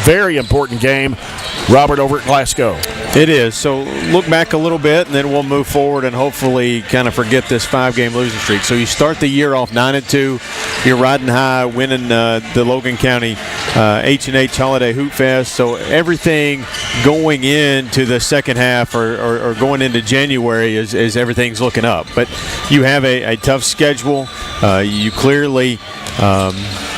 Very important game, Robert, over at Glasgow. It is. So look back a little bit, and then we'll move forward and hopefully kind of forget this 5-game losing streak. So you start the year off 9-2. You're riding high, winning the Logan County H&H Holiday Hoop Fest. So everything going into the second half or going into January is everything's looking up. But you have a tough schedule. You clearly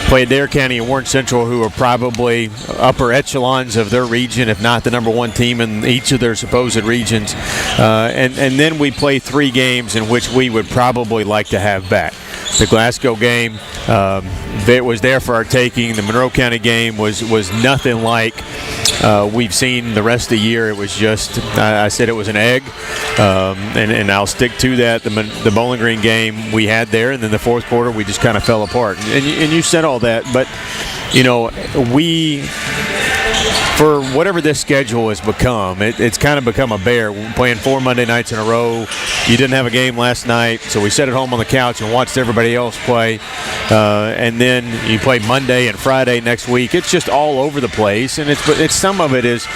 play Adair County and Warren Central, who are probably upper echelons of their region, if not the number one team in each of their supposed regions. And then we play 3 games in which we would probably like to have back. The Glasgow game, it was there for our taking. The Monroe County game was nothing like we've seen the rest of the year. It was just, I said it was an egg, and I'll stick to that. The Bowling Green game we had there, and then the fourth quarter we just kind of fell apart. And you said all that, but, you know, for whatever this schedule has become, it's kind of become a bear. We're playing 4 Monday nights in a row. You didn't have a game last night, so we sat at home on the couch and watched everybody else play. And then you play Monday and Friday next week. It's just all over the place, and it's some of it is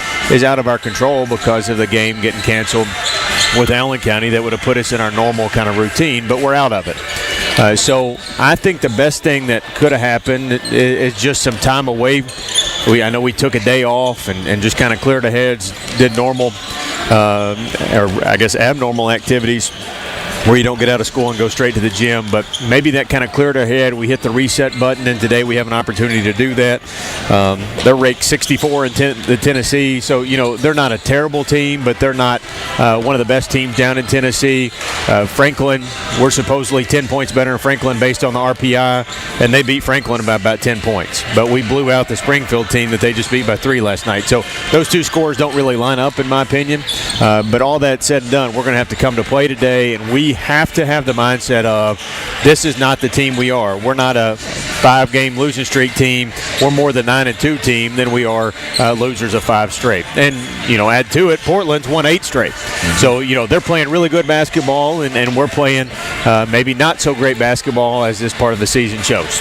out of our control because of the game getting canceled with Allen County that would have put us in our normal kind of routine, but we're out of it. So I think the best thing that could have happened is just some time away. I know we took a day off and just kind of cleared our heads, did normal, or I guess abnormal activities where you don't get out of school and go straight to the gym. But maybe that kind of cleared our head. We hit the reset button, and today we have an opportunity to do that. They're ranked 64 in Tennessee, so, you know, they're not a terrible team, but they're not one of the best teams down in Tennessee. Franklin, we're supposedly 10 points better than Franklin based on the RPI, and they beat Franklin by about 10 points. But we blew out the Springfield team that they just beat by 3 last night. So those two scores don't really line up, in my opinion. But all that said and done, we're going to have to come to play today, and we have to have the mindset of this is not the team we are. We're not a 5-game losing streak team. We're more the 9-2 team than we are losers of 5 straight. And, you know, add to it, Portland's won 8 straight. Mm-hmm. So, you know, they're playing really good basketball, and we're playing maybe not so great basketball as this part of the season shows.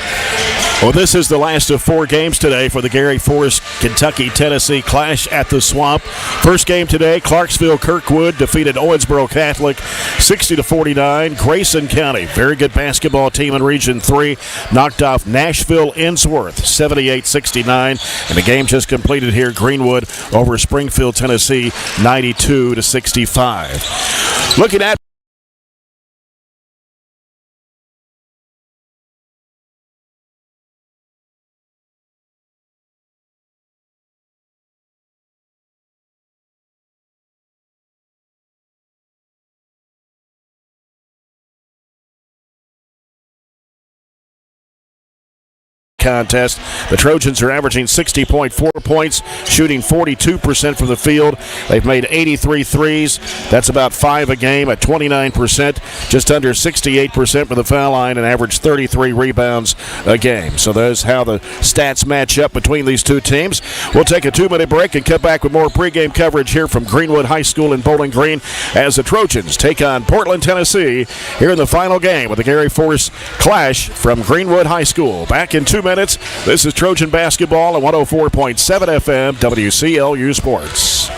Well, this is the last of 4 games today for the Gary Forrest Kentucky-Tennessee clash at the Swamp. First game today, Clarksville-Kirkwood defeated Owensboro Catholic 60-49. Grayson County, very good basketball team in Region 3, knocked off Nashville-Innsworth 78-69. And the game just completed here, Greenwood over Springfield, Tennessee 92-65. Looking at contest. The Trojans are averaging 60.4 points, shooting 42% from the field. They've made 83 threes. That's about 5 a game at 29%, just under 68% from the foul line, and average 33 rebounds a game. So that's how the stats match up between these two teams. We'll take a 2-minute break and come back with more pregame coverage here from Greenwood High School in Bowling Green as the Trojans take on Portland, Tennessee here in the final game with the Gary Forrest clash from Greenwood High School. Back in 2 minutes. This is Trojan basketball at 104.7 FM WCLU Sports.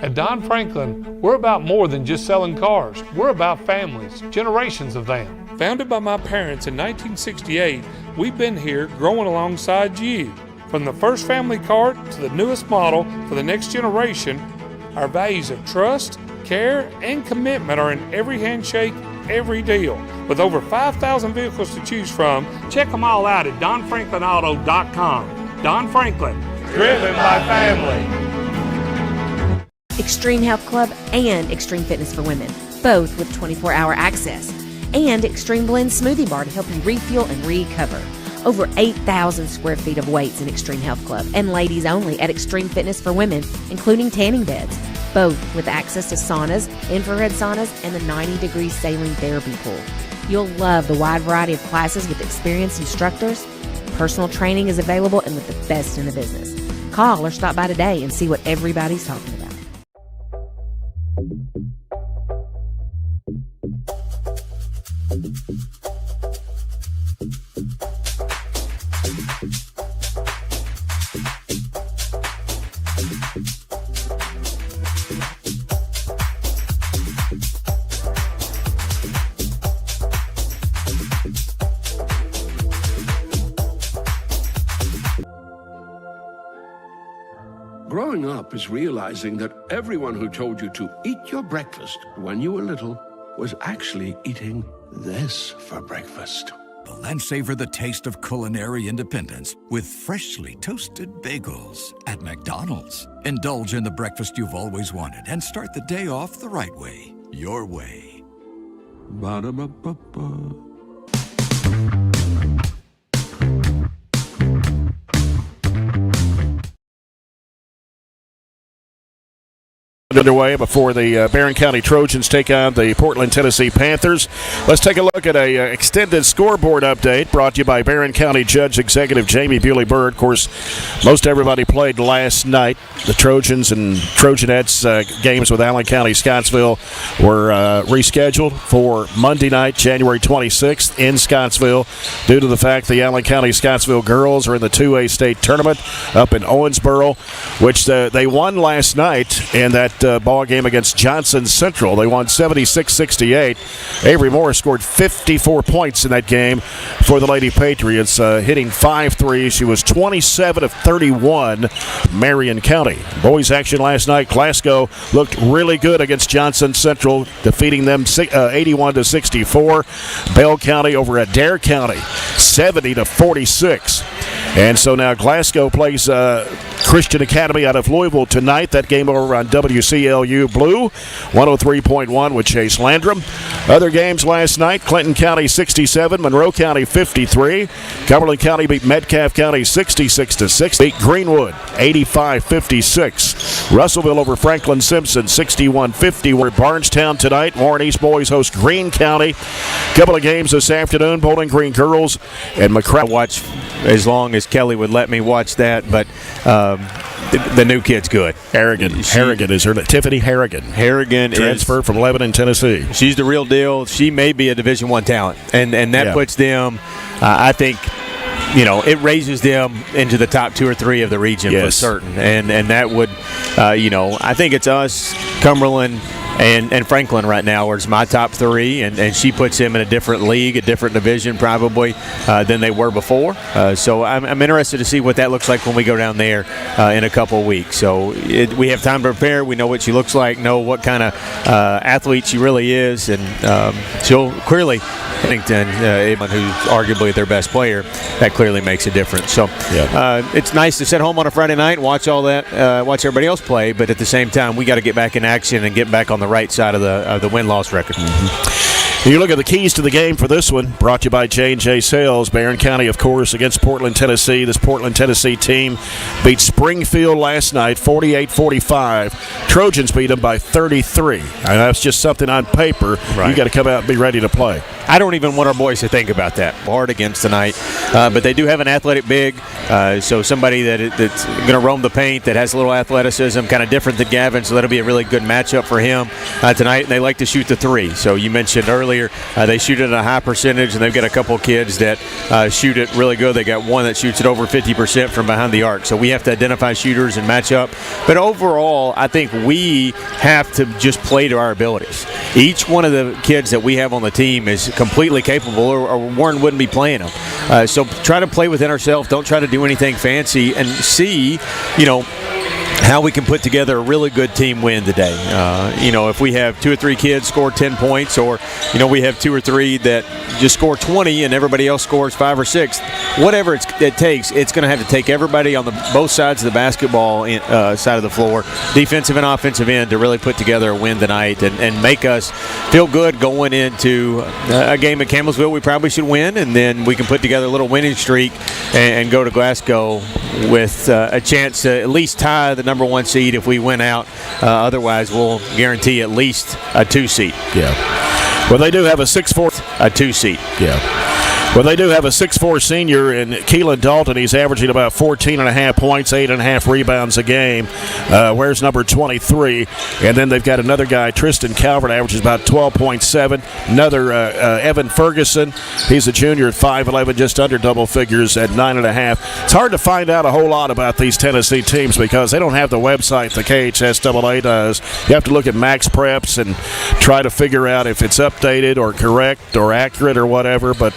At Don Franklin, we're about more than just selling cars. We're about families, generations of them. Founded by my parents in 1968, we've been here growing alongside you. From the first family car to the newest model for the next generation, our values of trust, care, and commitment are in every handshake, every deal. With over 5,000 vehicles to choose from, check them all out at DonFranklinAuto.com. Don Franklin, driven by family. Extreme Health Club and Extreme Fitness for Women, both with 24-hour access. And Extreme Blend Smoothie Bar to help you refuel and recover. Over 8,000 square feet of weights in Extreme Health Club, and ladies only at Extreme Fitness for Women, including tanning beds, both with access to saunas, infrared saunas, and the 90-degree saline therapy pool. You'll love the wide variety of classes with experienced instructors. Personal training is available and with the best in the business. Call or stop by today and see what everybody's talking about. Growing up is realizing that everyone who told you to eat your breakfast when you were little was actually eating this for breakfast. And savor the taste of culinary independence with freshly toasted bagels at McDonald's. Indulge in the breakfast you've always wanted and start the day off the right way, your way. Ba-da-ba-ba-ba. Underway before the Barren County Trojans take on the Portland, Tennessee Panthers. Let's take a look at a extended scoreboard update brought to you by Barren County Judge Executive Jamie Bewley-Byrd. Of course, most everybody played last night. The Trojans and Trojanettes games with Allen County Scottsville were rescheduled for Monday night, January 26th in Scottsville due to the fact the Allen County Scottsville girls are in the 2A state tournament up in Owensboro, which they won last night in that ball game against Johnson Central. They won 76-68. Avery Morris scored 54 points in that game for the Lady Patriots, hitting 5 threes. She was 27 of 31. Marion County. Boys action last night. Glasgow looked really good against Johnson Central, defeating them 81-64. Bell County over Adair County, 70-46. And so now Glasgow plays Christian Academy out of Louisville tonight. That game over on WCLU Blue, 103.1 with Chase Landrum. Other games last night, Clinton County 67, Monroe County 53. Cumberland County beat Metcalfe County 66-6. Beat Greenwood 85-56. Russellville over Franklin Simpson 61-50. We're at Barnstown tonight. Warren East boys host Greene County. Couple of games this afternoon, Bowling Green girls and McCracken. Watch as long as Kelly would let me watch that, but the new kid's good. Harrigan is her name. Tiffany Harrigan. Harrigan transfer from Lebanon, Tennessee. She's the real deal. She may be a Division I talent, and that puts them, I think, it raises them into the top 2 or 3 of the region for certain. And that would, I think it's us, Cumberland, and Franklin right now is my top 3, and she puts him in a different league, a different division probably than they were before. So I'm interested to see what that looks like when we go down there in a couple of weeks. So we have time to prepare. We know what she looks like, know what kind of athlete she really is, and she'll clearly, Pennington, who's arguably their best player, that clearly makes a difference. So it's nice to sit home on a Friday night and watch all that, watch everybody else play, but at the same time, we got to get back in action and get back on the right side of the win-loss record. Mm-hmm. You look at the keys to the game for this one, brought to you by J&J Sales. Barren County, of course, against Portland, Tennessee. This Portland, Tennessee team beat Springfield last night, 48-45. Trojans beat them by 33. And that's just something on paper. Right. You got to come out and be ready to play. I don't even want our boys to think about that. Hard against tonight. But they do have an athletic big, so somebody that's going to roam the paint, that has a little athleticism, kind of different than Gavin, so that'll be a really good matchup for him tonight. And they like to shoot the 3. So you mentioned earlier they shoot it at a high percentage, and they've got a couple of kids that shoot it really good. They got one that shoots it over 50% from behind the arc. So we have to identify shooters and match up. But overall, I think we have to just play to our abilities. Each one of the kids that we have on the team is completely capable, or Warren wouldn't be playing them. So try to play within ourselves. Don't try to do anything fancy, and see, how we can put together a really good team win today. If we have 2 or 3 kids score 10 points, or we have 2 or 3 that just score 20 and everybody else scores 5 or 6, whatever it takes, it's going to have to take everybody on both sides of the basketball side of the floor, defensive and offensive end, to really put together a win tonight and make us feel good going into a game at Campbellsville we probably should win, and then we can put together a little winning streak and go to Glasgow with a chance to at least tie the number 1 seed if we win out. Otherwise, we'll guarantee at least a 2 seed. Yeah. Well, they do have a 6'4", a 2 seed. Yeah. Well, they do have a 6'4" senior in Keelan Dalton. He's averaging about 14.5 points, 8.5 rebounds a game. Where's number 23? And then they've got another guy, Tristan Calvert, averages about 12.7. Another Evan Ferguson. He's a junior at 5'11", just under double figures at 9.5. It's hard to find out a whole lot about these Tennessee teams because they don't have the website the KHSAA does. You have to look at Max Preps and try to figure out if it's updated or correct or accurate or whatever. But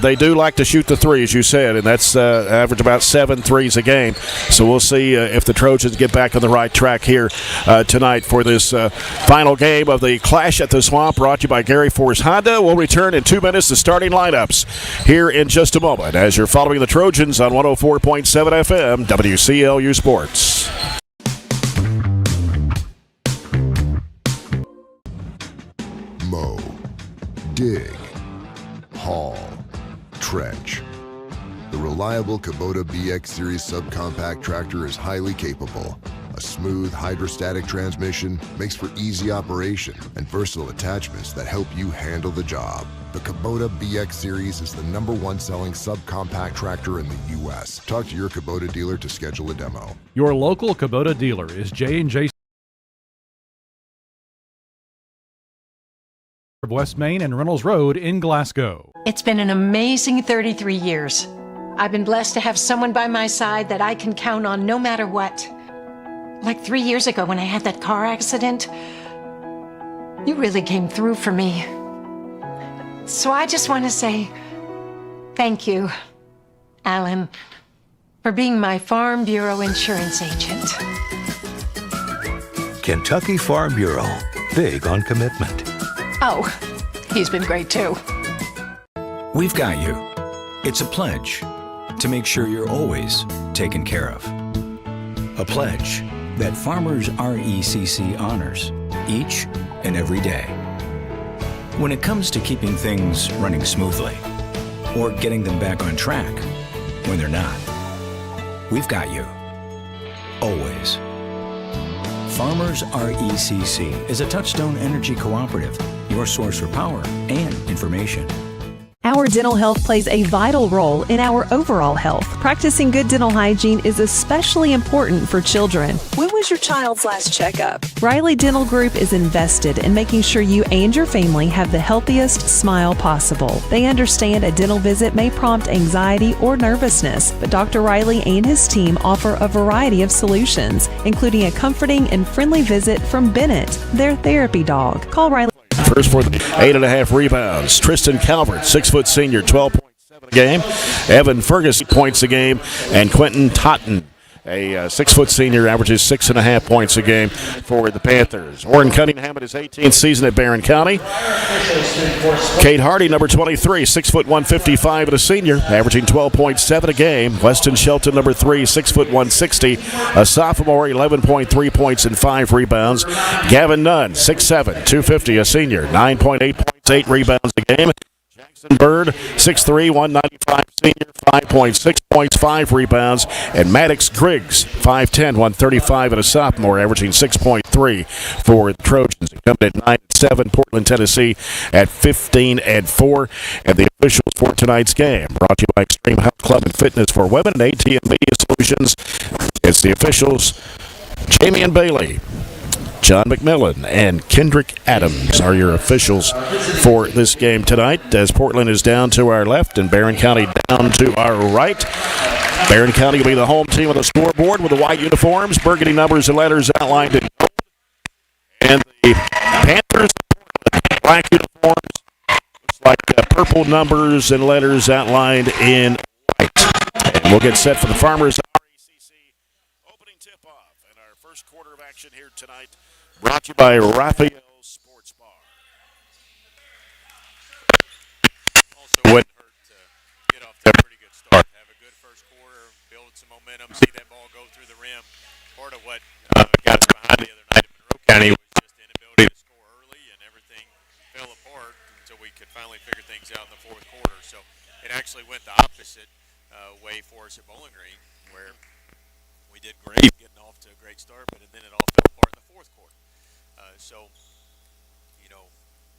they do like to shoot the three, as you said, and that's average about 7 threes a game. So we'll see if the Trojans get back on the right track here tonight for this final game of the Clash at the Swamp, brought to you by Gary Force Honda. We'll return in 2 minutes to starting lineups here in just a moment as you're following the Trojans on 104.7 FM, WCLU Sports. Mow, dig, haul, trench. The reliable Kubota BX Series subcompact tractor is highly capable. A smooth hydrostatic transmission makes for easy operation and versatile attachments that help you handle the job. The Kubota BX Series is the #1 selling subcompact tractor in the U.S. Talk to your Kubota dealer to schedule a demo. Your local Kubota dealer is J&J of West Main and Reynolds Road in Glasgow. It's been an amazing 33 years. I've been blessed to have someone by my side that I can count on no matter what. Like 3 years ago when I had that car accident, you really came through for me. So I just want to say thank you, Alan, for being my Farm Bureau insurance agent. Kentucky Farm Bureau, big on commitment. Oh, he's been great too. We've got you. It's a pledge to make sure you're always taken care of. A pledge that Farmers RECC honors each and every day. When it comes to keeping things running smoothly or getting them back on track when they're not, we've got you. Always. Farmers RECC is a Touchstone Energy Cooperative, your source for power and information. Our dental health plays a vital role in our overall health. Practicing good dental hygiene is especially important for children. When was your child's last checkup? Riley Dental Group is invested in making sure you and your family have the healthiest smile possible. They understand a dental visit may prompt anxiety or nervousness, but Dr. Riley and his team offer a variety of solutions, including a comforting and friendly visit from Bennett, their therapy dog. Call Riley. First for the 8.5 rebounds. Tristan Calvert, 6' senior, 12.7 a game. Evan Ferguson, points a game. And Quentin Totten, a 6' senior, averages 6.5 points a game for the Panthers. Warren Cunningham in his 18th season at Barren County. Cade Hardy, number 23, 6', 155 and a senior, averaging 12.7 a game. Weston Shelton, number 3, 6', 160, a sophomore, 11.3 points and 5 rebounds. Gavin Nunn, 6'7", 250, a senior, 9.8 points, 8 rebounds a game. Jackson Bird, 6'3", 195 senior, 5.6 points, 5 rebounds. And Maddox Griggs, 5'10", 135 and a sophomore, averaging 6.3 for the Trojans. Coming at 9-7, Portland, Tennessee at 15-4. And the officials for tonight's game, brought to you by Extreme Health Club and Fitness for Women and AT&T Media Solutions. It's the officials, Jamie and Bailey. John McMillan and Kendrick Adams are your officials for this game tonight, as Portland is down to our left and Barren County down to our right. Barren County will be the home team on the scoreboard with the white uniforms, burgundy numbers and letters outlined in gold. And the Panthers, black uniforms, looks like purple numbers and letters outlined in white. And we'll get set for the Farmers RECC opening tip-off. And our Brought to you by Raphael Sports Bar. Also wouldn't hurt to get off to a pretty good start. Have a good first quarter, build some momentum, see that ball go through the rim. Part of what got us behind the other night in Monroe County was just the inability to score early, and everything fell apart until we could finally figure things out in the fourth quarter. So it actually went the opposite way for us at Bowling Green, where we did great getting off to a great start, but then it all fell apart in the fourth quarter. So,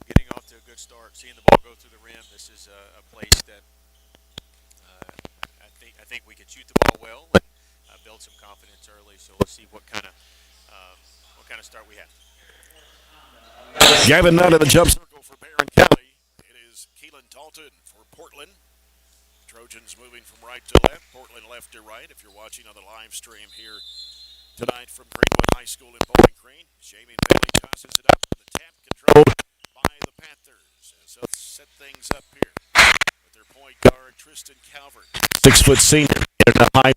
getting off to a good start, seeing the ball go through the rim, this is a place that I think we can shoot the ball well and build some confidence early. So let's see what kind of start we have. Gavin Nunn in the jump circle for Barren County. It is Keelan Dalton for Portland. Trojans moving from right to left, Portland left to right. If you're watching on the live stream here tonight from Greenwood High School in Bowling Green, Jamie Bailey tosses it up, and the tap controlled by the Panthers. And so let's set things up here with their point guard, Tristan Calvert. 6-foot senior in a high.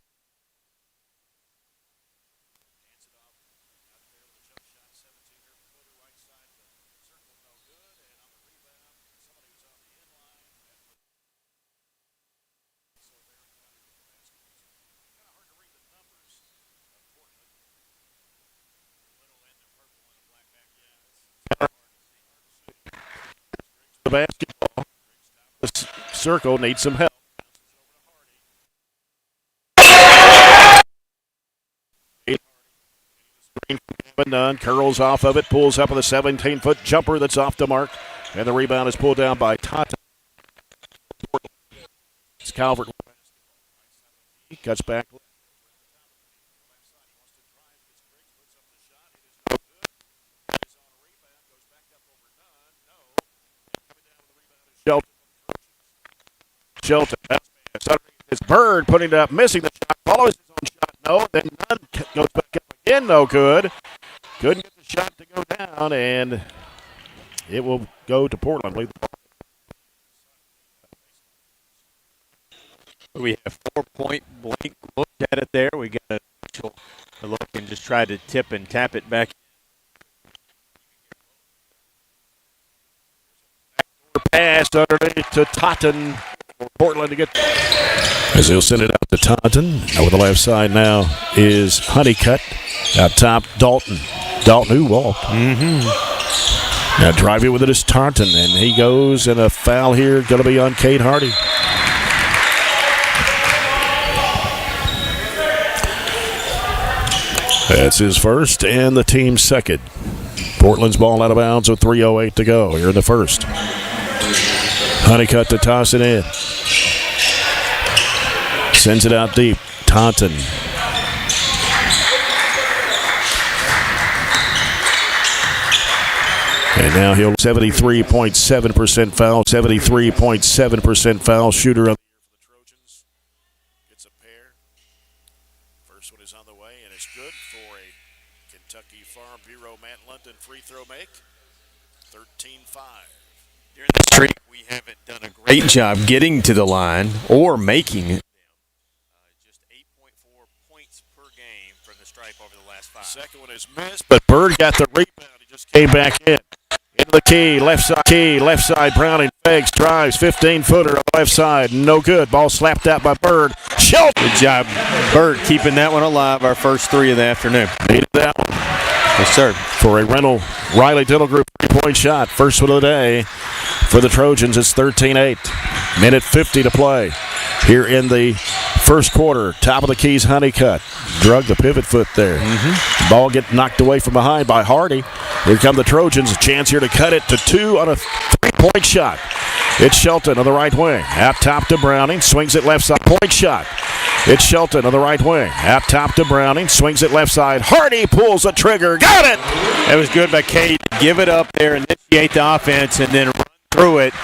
The basketball. The circle needs some help. Nunn curls off of it, pulls up with a 17-foot jumper that's off the mark, and the rebound is pulled down by Tata. It's Calvert. He cuts back. Shelton. It's Bird putting it up, missing the shot, follows his own shot. No, then Nunn goes back up again, no good. Couldn't get the shot to go down, and it will go to Portland. We have 4-point blank look at it there. We got a look and just try to tip and tap it back. Pass underneath to Totten for Portland to get. As he'll send it out to Totten. Over the left side now is Honeycutt. Out top, Dalton. Dalton who walked. Now driving with it is Tartan, and he goes, and a foul here going to be on Cade Hardy. That's his first and the team's second. Portland's ball out of bounds with 3:08 to go here in the first. Honeycutt to toss it in. Sends it out deep. Taunton. And now he'll 73.7% foul. 73.7% foul shooter on the year for the Trojans. Gets a pair. First one is on the way, and it's good for a Kentucky Farm Bureau Matt London free throw make. 13-5. During the streak, we haven't done a great job getting to the line or making it. Just 8.4 points per game from the stripe over the last 5. Second one is missed, but Bird got the rebound. He just came back in. Into the key, left side, Browning fakes, drives, 15-footer on the left side, no good. Ball slapped out by Bird. Shelton. Good job, Bird, keeping that one alive, our first three of the afternoon. Needed that one. Yes, sir. For a Rental Riley Dental Group 3-point shot. First one of the day for the Trojans. It's 13-8. Minute 50 to play here in the first quarter. Top of the keys, Honeycutt. Drug the pivot foot there. Ball get knocked away from behind by Hardy. Here come the Trojans. A chance here to cut it to 2 on a 3-point shot. It's Shelton on the right wing. Out top to Browning. Swings it left side. Point shot. It's Shelton on the right wing. Out top to Browning. Swings it left side. Hardy pulls the trigger. Got it! That was good by Cade. Give it up there, initiate the offense, and then run through it.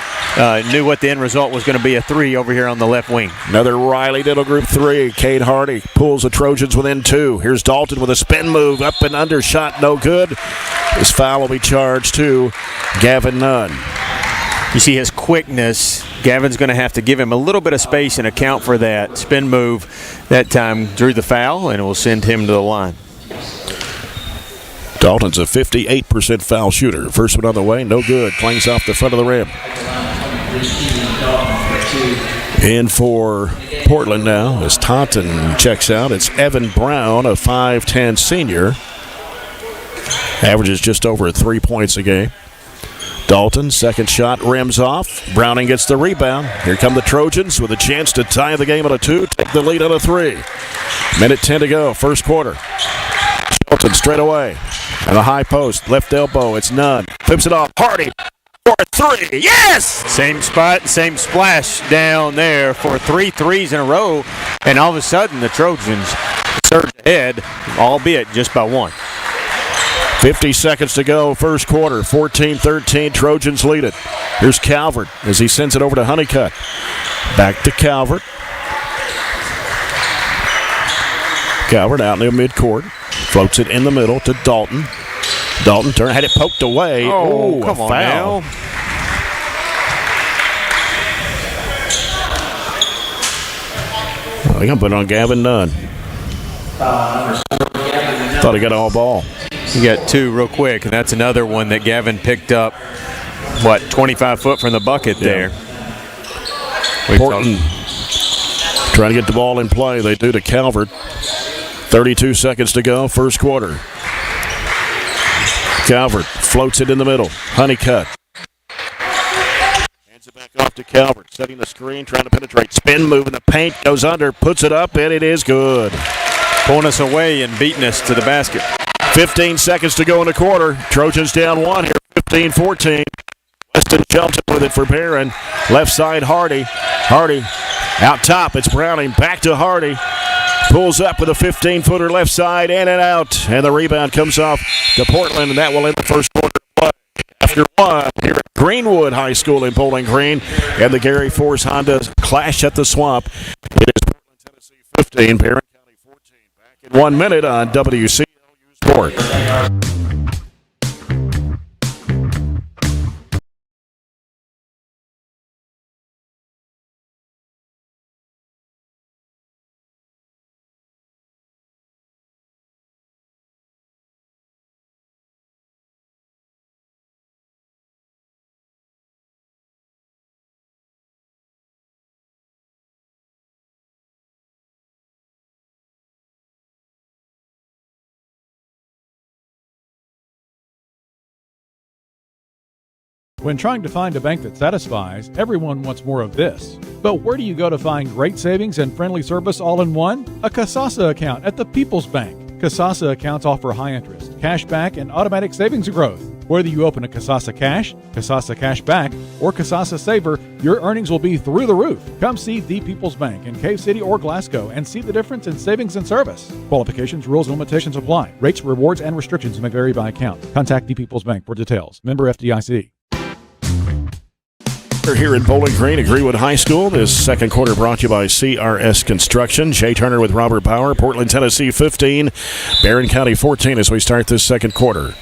Knew what the end result was going to be, a 3 over here on the left wing. Another Riley Dental Group 3. Cade Hardy pulls the Trojans within 2. Here's Dalton with a spin move. Up and under shot. No good. His foul will be charged to Gavin Nunn. You see his quickness. Gavin's going to have to give him a little bit of space and account for that spin move. That time drew the foul, and it will send him to the line. Dalton's a 58% foul shooter. First one on the way, no good. Clangs off the front of the rim. In for Portland now as Taunton checks out. It's Evan Brown, a 5'10 senior. Averages just over 3 points a game. Dalton, second shot, rims off. Browning gets the rebound. Here come the Trojans with a chance to tie the game on a 2, take the lead on a 3. Minute 10 to go, first quarter. Shelton straight away. And a high post, left elbow, it's none. Flips it off, Hardy for 3, yes! Same spot, same splash down there for 3 threes in a row. And all of a sudden, the Trojans surge ahead, albeit just by 1. 50 seconds to go, first quarter, 14-13, Trojans lead it. Here's Calvert as he sends it over to Honeycutt. Back to Calvert. Calvert out near midcourt. Floats it in the middle to Dalton. Dalton had it poked away. Oh, come on foul. now. They're going to put it on Gavin Nunn. Thought he got all ball. You got 2 real quick, and that's another one that Gavin picked up, 25 foot from the bucket there. Portland trying to get the ball in play. They do to Calvert. 32 seconds to go, first quarter. Calvert floats it in the middle. Honeycutt. Hands it back off to Calvert. Setting the screen, trying to penetrate. Spin move in the paint. Goes under, puts it up, and it is good. Pulling us away and beating us to the basket. 15 seconds to go in the quarter. Trojans down 1 here, 15-14. Weston Shelton with it for Barren. Left side, Hardy. Hardy out top. It's Browning. Back to Hardy. Pulls up with a 15-footer left side, in and out. And the rebound comes off to Portland, and that will end the first quarter play. After 1 here at Greenwood High School in Bowling Green, and the Gary Force Honda clash at the Swamp. It is Portland, Tennessee 15, Barren County 14. Back in 1 minute on WCLU Sport. When trying to find a bank that satisfies, everyone wants more of this. But where do you go to find great savings and friendly service all in one? A Kasasa account at the People's Bank. Kasasa accounts offer high interest, cash back, and automatic savings growth. Whether you open a Kasasa Cash, Kasasa Cash Back, or Kasasa Saver, your earnings will be through the roof. Come see the People's Bank in Cave City or Glasgow and see the difference in savings and service. Qualifications, rules, and limitations apply. Rates, rewards, and restrictions may vary by account. Contact the People's Bank for details. Member FDIC. Here in Bowling Green at Greenwood High School. This second quarter brought to you by CRS Construction. Jay Turner with Robert Power. Portland, Tennessee 15. Barren County 14 as we start this second quarter.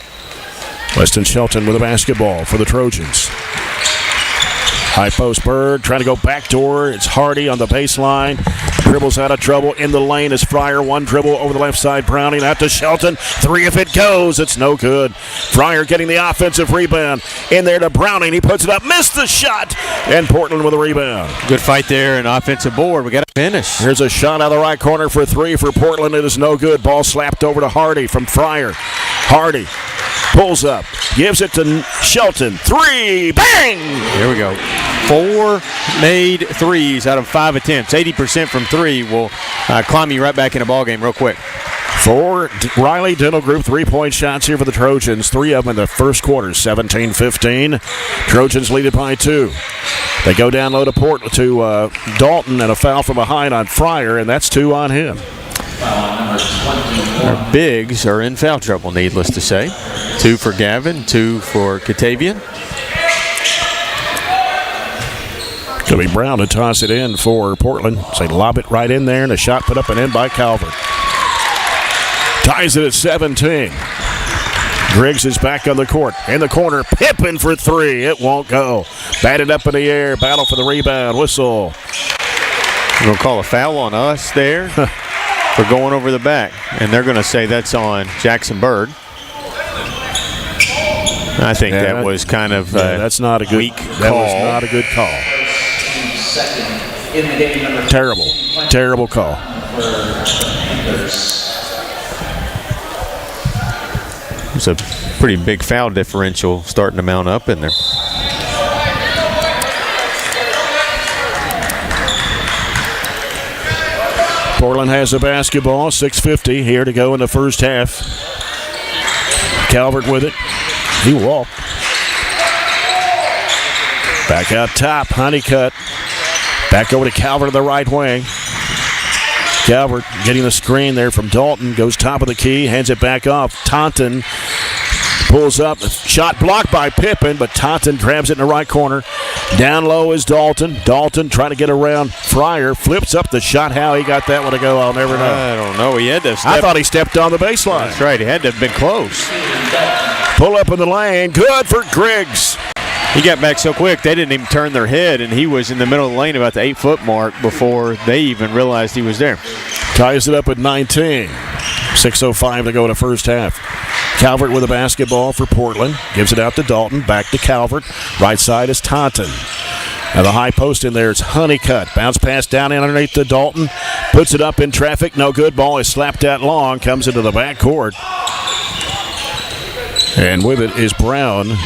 Weston Shelton with a basketball for the Trojans. High post Bird trying to go backdoor. It's Hardy on the baseline. Dribbles out of trouble. In the lane is Fryer. One dribble over the left side. Browning out to Shelton. 3 if it goes. It's no good. Fryer getting the offensive rebound. In there to Browning. He puts it up. Missed the shot. And Portland with a rebound. Good fight there. An offensive board. We got to finish. Here's a shot out of the right corner for 3 for Portland. It is no good. Ball slapped over to Hardy from Fryer. Hardy pulls up. Gives it to Shelton. 3. Bang! Here we go. 4 made threes out of 5 attempts. 80% from 3 will climb you right back in a ball game real quick. 4 Riley Dental Group 3-point shots here for the Trojans. 3 of them in the first quarter. 17-15. Trojans lead it by 2. They go down low to Dalton, and a foul from behind on Fryer, and that's 2 on him. Our bigs are in foul trouble, needless to say. 2 for Gavin, 2 for Katavian. Going to be Brown to toss it in for Portland. So they lob it right in there, and a shot put up and in by Calvert. Ties it at 17. Griggs is back on the court. In the corner, Pippin for 3. It won't go. Batted up in the air. Battle for the rebound. Whistle. We're going to call a foul on us there for going over the back. And they're going to say that's on Jackson Bird. I think that was kind of that's not a good weak call. That was not a good call. Terrible call. It's a pretty big foul differential starting to mount up in there. Portland has the basketball, 6:50 here to go in the first half. Calvert with it. He walked. Back out top, Honeycutt. Back over to Calvert to the right wing. Calvert getting the screen there from Dalton. Goes top of the key, hands it back off. Taunton pulls up. Shot blocked by Pippen, but Taunton grabs it in the right corner. Down low is Dalton. Dalton trying to get around Fryer. Flips up the shot. How he got that one to go, I'll never know. I don't know. He had to step. I thought he stepped on the baseline. That's right. He had to have been close. Pull up in the lane. Good for Griggs. He got back so quick they didn't even turn their head, and he was in the middle of the lane about the 8-foot mark before they even realized he was there. Ties it up at 19. 6:05 to go in the first half. Calvert with a basketball for Portland. Gives it out to Dalton. Back to Calvert. Right side is Taunton. Now the high post in there is Honeycutt. Bounce pass down in underneath to Dalton. Puts it up in traffic. No good. Ball is slapped out long. Comes into the backcourt. And with it is Brown.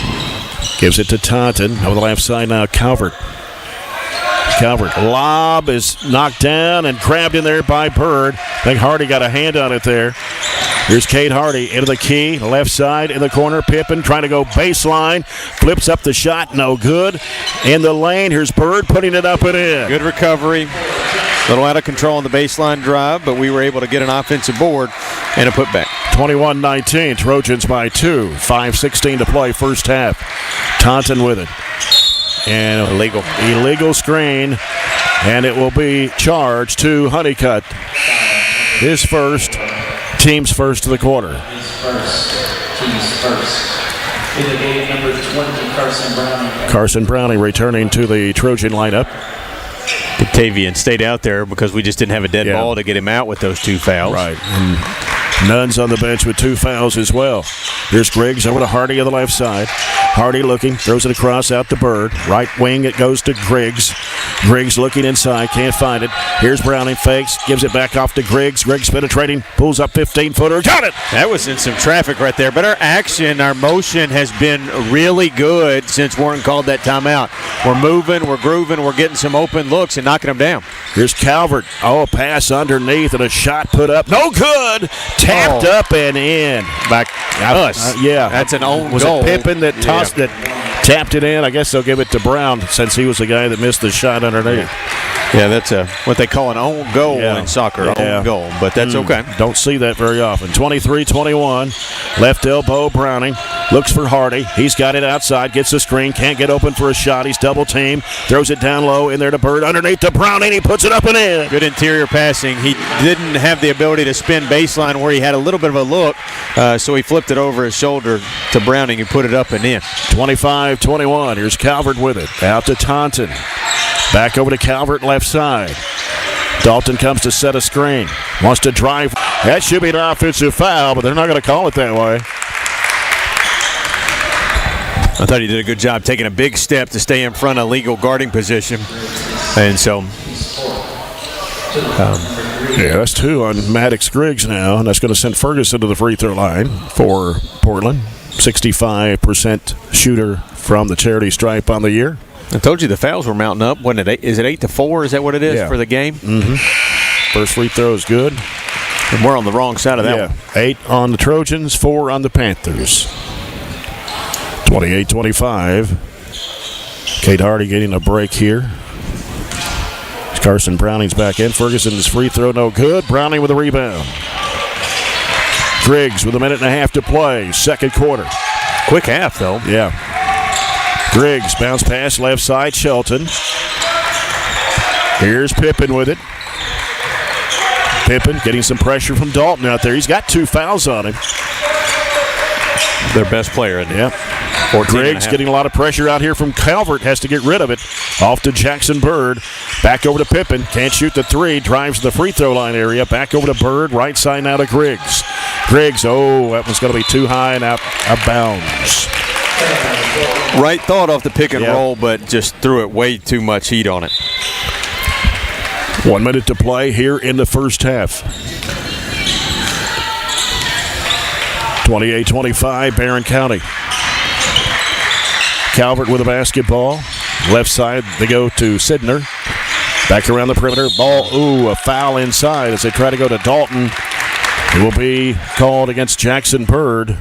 Gives it to Taunton. Over the left side now, Calvert. Calvert. Lob is knocked down and grabbed in there by Bird. I think Hardy got a hand on it there. Here's Cade Hardy into the key. Left side in the corner. Pippen trying to go baseline. Flips up the shot. No good. In the lane. Here's Bird putting it up and in. Good recovery. A little out of control on the baseline drive, but we were able to get an offensive board and a putback. 21-19. Trojans by 2. 5:16 to play first half. Taunton with it. And illegal screen. And it will be charged to Honeycutt. His first. Team's first of the quarter. Team's first. Number 20, Carson Browning. Carson Browning returning to the Trojan lineup. Octavian stayed out there because we just didn't have a dead ball to get him out with those 2 fouls. Right. And Nunn's on the bench with 2 fouls as well. Here's Griggs over to Hardy on the left side. Hardy looking, throws it across out to Bird. Right wing, it goes to Griggs. Griggs looking inside, can't find it. Here's Browning, fakes, gives it back off to Griggs. Griggs penetrating, pulls up 15-footer, got it! That was in some traffic right there, but our action, our motion has been really good since Warren called that timeout. We're moving, we're grooving, we're getting some open looks and knocking them down. Here's Calvert. Oh, a pass underneath and a shot put up. No good! Tapped up and in. Back us. Yeah. That's an own was goal. Was it Pippen that tossed it, tapped it in? I guess they'll give it to Brown since he was the guy that missed the shot underneath. Yeah, that's what they call an own goal in soccer, own goal, but that's okay. Don't see that very often. 23-21, left elbow, Browning looks for Hardy. He's got it outside, gets the screen, can't get open for a shot. He's double teamed, throws it down low, in there to Bird, underneath to Browning, he puts it up and in. Good interior passing. He didn't have the ability to spin baseline where he had a little bit of a look, so he flipped it over his shoulder to Browning and put it up and in. 25-21, here's Calvert with it, out to Taunton. Back over to Calvert, left side. Dalton comes to set a screen. Wants to drive. That should be an offensive foul, but they're not going to call it that way. I thought he did a good job taking a big step to stay in front of legal guarding position. And so... yeah, that's 2 on Maddox Griggs now, and that's going to send Ferguson to the free throw line for Portland. 65% shooter from the charity stripe on the year. I told you the fouls were mounting up. Wasn't it? Is it 8-4? Is that what it is for the game? Mm-hmm. First free throw is good. And we're on the wrong side of that one. 8 on the Trojans, 4 on the Panthers. 28-25. Cade Hardy getting a break here. Carson Browning's back in. Ferguson's free throw no good. Browning with a rebound. Griggs with a minute and a half to play. Second quarter. Quick half, though. Yeah. Griggs, bounce pass, left side, Shelton. Here's Pippen with it. Pippen getting some pressure from Dalton out there. He's got 2 fouls on him. Their best player in there. Yep. Griggs getting a lot of pressure out here from Calvert. Has to get rid of it. Off to Jackson Bird. Back over to Pippen. Can't shoot the 3. Drives to the free throw line area. Back over to Bird. Right side now to Griggs. Griggs, that one's going to be too high and out of bounds. Right thought off the pick and roll, but just threw it way too much heat on it. 1 minute to play here in the first half. 28-25, Barren County. Calvert with a basketball. Left side, they go to Sidner. Back around the perimeter. Ball, a foul inside as they try to go to Dalton. It will be called against Jackson Bird.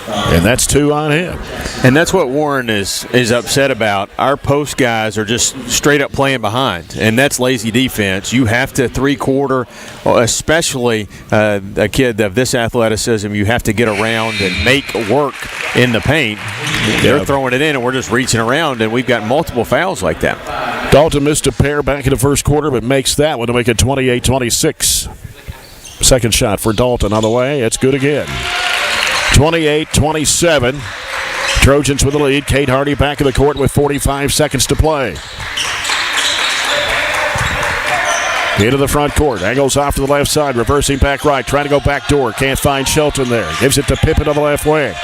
And that's 2 on him. And that's what Warren is upset about. Our post guys are just straight up playing behind, and that's lazy defense. You have to three-quarter, especially a kid of this athleticism, you have to get around and make work in the paint. They're throwing it in, and we're just reaching around, and we've got multiple fouls like that. Dalton missed a pair back in the first quarter, but makes that one to make it 28-26. Second shot for Dalton on the way. It's good again. 28-27. Trojans with the lead. Kate Hardy back in the court with 45 seconds to play. Into the front court. Angles off to the left side. Reversing back right. Trying to go back door. Can't find Shelton there. Gives it to Pippen on the left wing.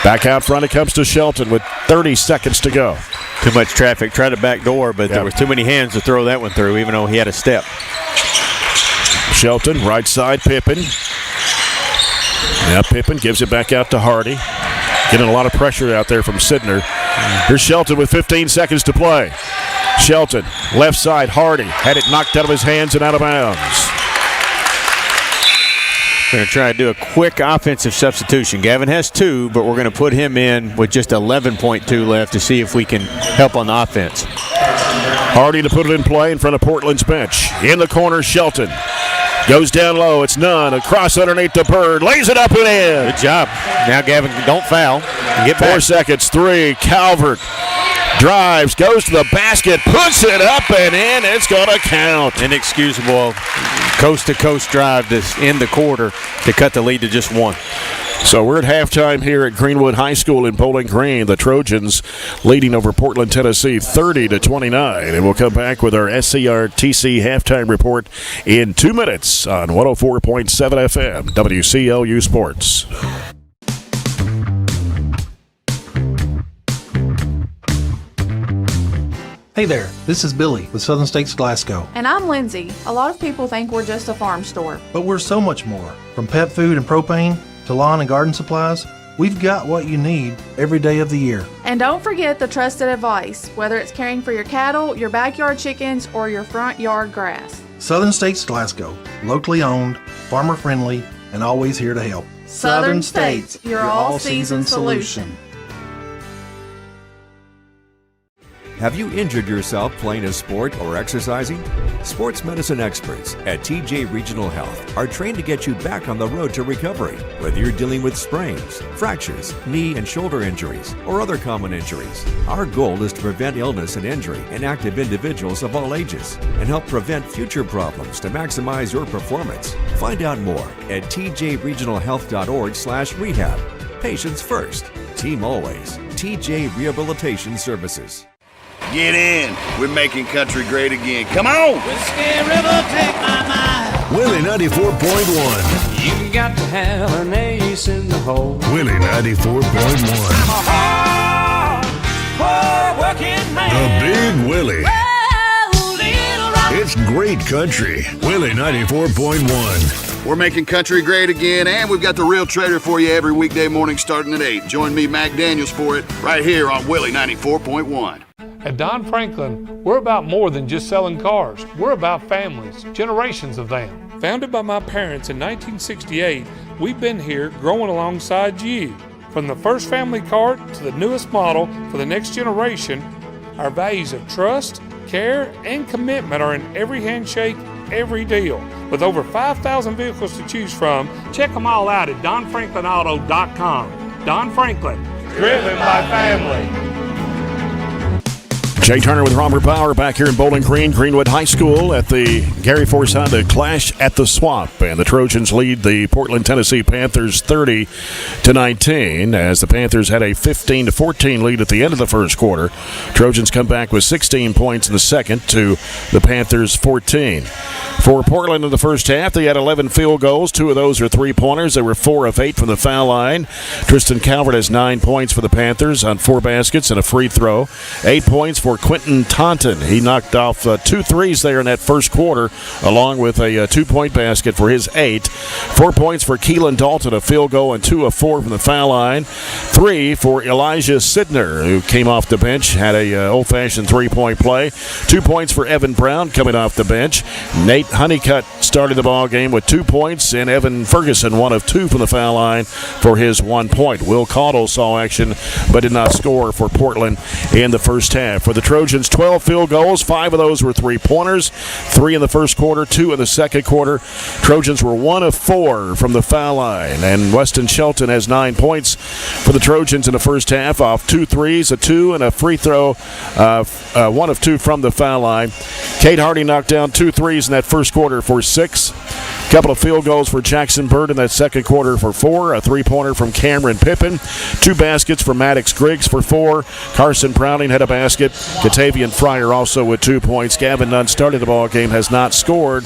Back out front it comes to Shelton with 30 seconds to go. Too much traffic. Tried to back door, but there was too many hands to throw that one through, even though he had a step. Shelton, right side, Pippen. Now Pippen gives it back out to Hardy. Getting a lot of pressure out there from Sidner. Here's Shelton with 15 seconds to play. Shelton, left side, Hardy. Had it knocked out of his hands and out of bounds. We're going to try to do a quick offensive substitution. Gavin has 2, but we're going to put him in with just 11.2 left to see if we can help on the offense. Hardy to put it in play in front of Portland's bench. In the corner, Shelton. Goes down low. It's none. Across underneath the Bird. Lays it up and in. Good job. Now, Gavin, don't foul. Get back. 4 seconds. 3. Calvert drives. Goes to the basket. Puts it up and in. It's going to count. Inexcusable coast-to-coast drive to end the quarter to cut the lead to just 1. So we're at halftime here at Greenwood High School in Bowling Green. The Trojans leading over Portland, Tennessee, 30-29. And we'll come back with our SCRTC halftime report in 2 minutes on 104.7 FM, WCLU Sports. Hey there, this is Billy with Southern States Glasgow. And I'm Lindsay. A lot of people think we're just a farm store. But we're so much more. From pet food and propane to lawn and garden supplies, we've got what you need every day of the year. And don't forget the trusted advice, whether it's caring for your cattle, your backyard chickens, or your front yard grass. Southern States Glasgow, locally owned, farmer friendly, and always here to help. Southern States, your all-season solution. Have you injured yourself playing a sport or exercising? Sports medicine experts at TJ Regional Health are trained to get you back on the road to recovery. Whether you're dealing with sprains, fractures, knee and shoulder injuries, or other common injuries, our goal is to prevent illness and injury in active individuals of all ages and help prevent future problems to maximize your performance. Find out more at tjregionalhealth.org/rehab. Patients first, team always. TJ Rehabilitation Services. Get in. We're making country great again. Come on. Whiskey River, take my mind. Willie 94.1. You got to have an ace in the hole. Willie 94.1. I'm a hard working man. The Big Willie. Oh, little rock. It's great country. Willie 94.1. We're making country great again, and we've got the Real Trader for you every weekday morning starting at 8. Join me, Mac Daniels, for it right here on Willie 94.1. At Don Franklin, we're about more than just selling cars. We're about families, generations of them. Founded by my parents in 1968, we've been here growing alongside you. From the first family car to the newest model for the next generation, our values of trust, care, and commitment are in every handshake, every deal. With over 5,000 vehicles to choose from, check them all out at DonFranklinAuto.com. Don Franklin, driven by family. Jay Turner with Robert Bauer back here in Bowling Green, Greenwood High School at the Gary Force Honda Clash at the Swamp. And the Trojans lead the Portland, Tennessee Panthers 30-19 as the Panthers had a 15-14 lead at the end of the first quarter. Trojans come back with 16 points in the second to the Panthers 14. For Portland in the first half, they had 11 field goals. 2 of those are three-pointers. They were 4 of 8 from the foul line. Tristan Calvert has 9 points for the Panthers on 4 baskets and a free throw. 8 points for Quentin Taunton. He knocked off 2 threes there in that first quarter, along with a 2-point basket for his 8. 4 points for Keelan Dalton, a field goal, and 2 of 4 from the foul line. 3 for Elijah Sidner, who came off the bench, had a old-fashioned 3-point play. 2 points for Evan Brown coming off the bench. Nate Honeycutt started the ball game with 2 points, and Evan Ferguson 1 of 2 from the foul line for his 1 point. Will Caudle saw action but did not score for Portland in the first half. For the Trojans, 12 field goals. 5 of those were three-pointers. 3 in the first quarter, 2 in the second quarter. Trojans were 1 of 4 from the foul line, and Weston Shelton has 9 points for the Trojans in the first half off 2 threes, a 2, and a free throw, 1 of 2 from the foul line. Cade Hardy knocked down 2 threes in that first quarter for 6. Couple of field goals for Jackson Bird in that second quarter for 4. A 3-pointer from Cameron Pippin. 2 baskets for Maddox Griggs for 4. Carson Browning had a basket. Katavian Fryer also with 2 points. Gavin Nunn started the ball game, has not scored.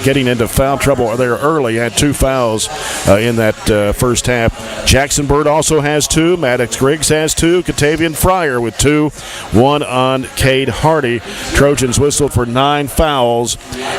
Getting into foul trouble there early. Had 2 fouls in that first half. Jackson Bird also has 2. Maddox Griggs has 2. Katavian Fryer with 2. 1 on Cade Hardy. Trojans whistled for 9 fouls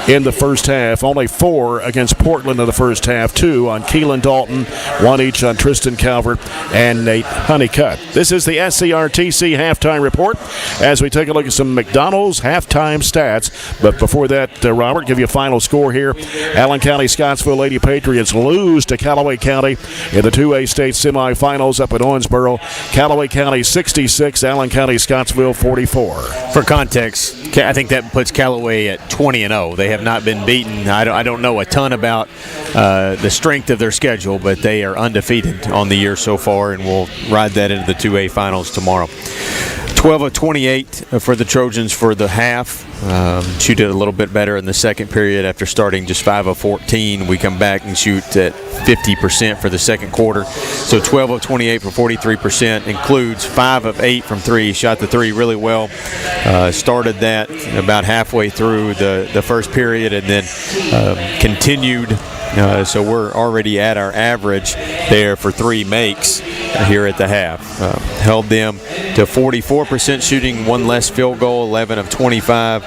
in the first half. Only 4 against Portland in the first half. 2 on Keelan Dalton, 1 each on Tristan Calvert and Nate Honeycutt. This is the SCRTC halftime report as we take a look at some McDonald's halftime stats. But before that, Robert, give you a final score here. Allen County Scottsville Lady Patriots lose to Callaway County in the 2A state semifinals up at Owensboro. Callaway County 66, Allen County Scottsville 44. For context, I think that puts Callaway at 20-0. They have not been beaten. I don't know a ton about the strength of their schedule, but they are undefeated on the year so far, and we'll ride that into the 2A finals tomorrow. 12 of 28 for the Trojans for the half. Shoot it a little bit better in the second period after starting just 5 of 14. We come back and shoot at 50% for the second quarter. So 12 of 28 for 43% includes 5 of 8 from 3. Shot the 3 really well. Started that about halfway through the first period and then continued. So we're already at our average there for 3 makes here at the half. Held them to 44% shooting, 1 less field goal, 11 of 25,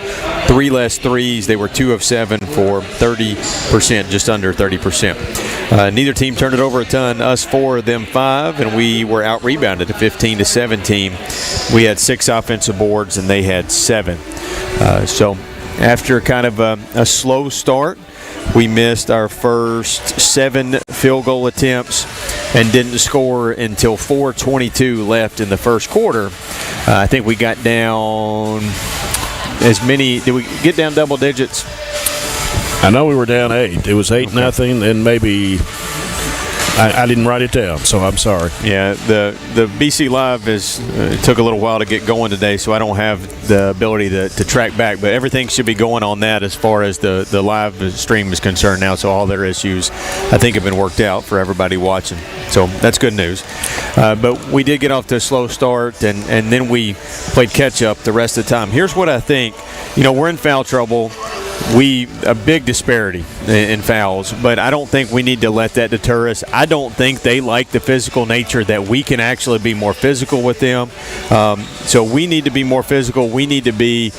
3 less threes. They were 2 of 7 for 30%, just under 30%. Neither team turned it over a ton. Us 4, them 5, and we were out-rebounded to 15-17. We had 6 offensive boards, and they had 7. So after kind of a slow start, we missed our first 7 field goal attempts and didn't score until 4:22 left in the first quarter. I think we got down as many. Did we get down double digits? I know we were down 8. It was 8-0, and maybe I didn't write it down, so I'm sorry. Yeah, the BC Live took a little while to get going today, so I don't have the ability to track back. But everything should be going on that as far as the live stream is concerned now. So all their issues, I think, have been worked out for everybody watching. So that's good news. But we did get off to a slow start, and then we played catch-up the rest of the time. Here's what I think. We're in foul trouble. A big disparity in fouls, but I don't think we need to let that deter us. I don't think they like the physical nature that we can actually be more physical with them. So we need to be more physical. We need to be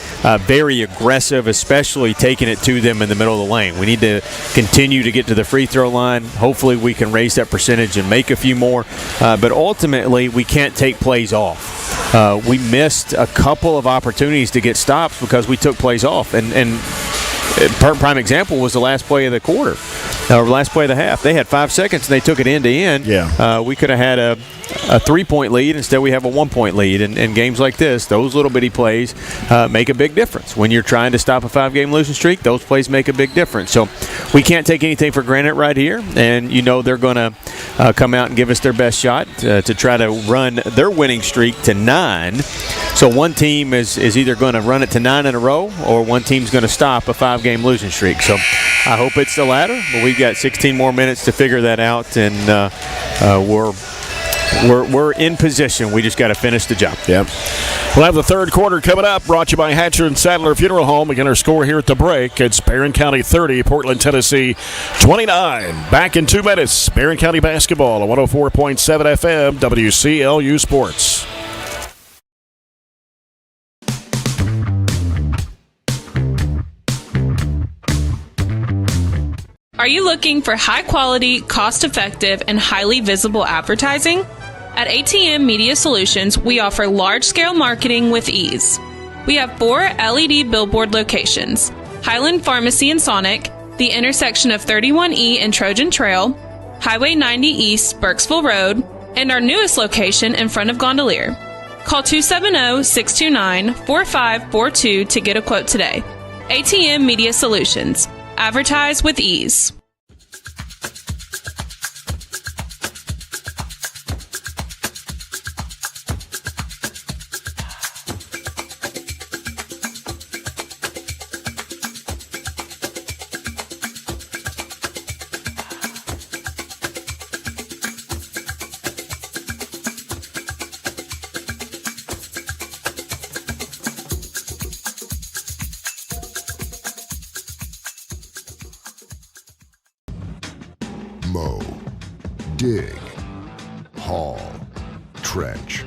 very aggressive, especially taking it to them in the middle of the lane. We need to continue to get to the free throw line. Hopefully we can raise that percentage and make a few more. But ultimately, we can't take plays off. We missed a couple of opportunities to get stops because we took plays off. And prime example was the last play of the quarter, or last play of the half. They had 5 seconds and they took it end to end. Yeah. We could have had a 3-point lead. Instead, we have a 1-point lead. And in games like this, those little bitty plays make a big difference. When you're trying to stop a 5-game losing streak, those plays make a big difference. So we can't take anything for granted right here. And they're going to come out and give us their best shot to try to run their winning streak to 9. So one team is either going to run it to 9 in a row, or one team's going to stop a 5-game losing streak. So I hope it's the latter, but we've got 16 more minutes to figure that out, and we're we're in position. We just got to finish the job. Yep. We'll have the third quarter coming up, brought to you by Hatcher and Sadler Funeral Home. Again, our score here at the break. It's Barren County 30, Portland, Tennessee 29. Back in 2 minutes. Barren County basketball on 104.7 FM, WCLU Sports. Are you looking for high-quality, cost-effective, and highly visible advertising? At ATM Media Solutions, we offer large-scale marketing with ease. We have 4 LED billboard locations: Highland Pharmacy in Sonic, the intersection of 31E and Trojan Trail, Highway 90 East, Burkesville Road, and our newest location in front of Gondolier. Call 270-629-4542 to get a quote today. ATM Media Solutions. Advertise with ease. Mow, dig, haul, trench.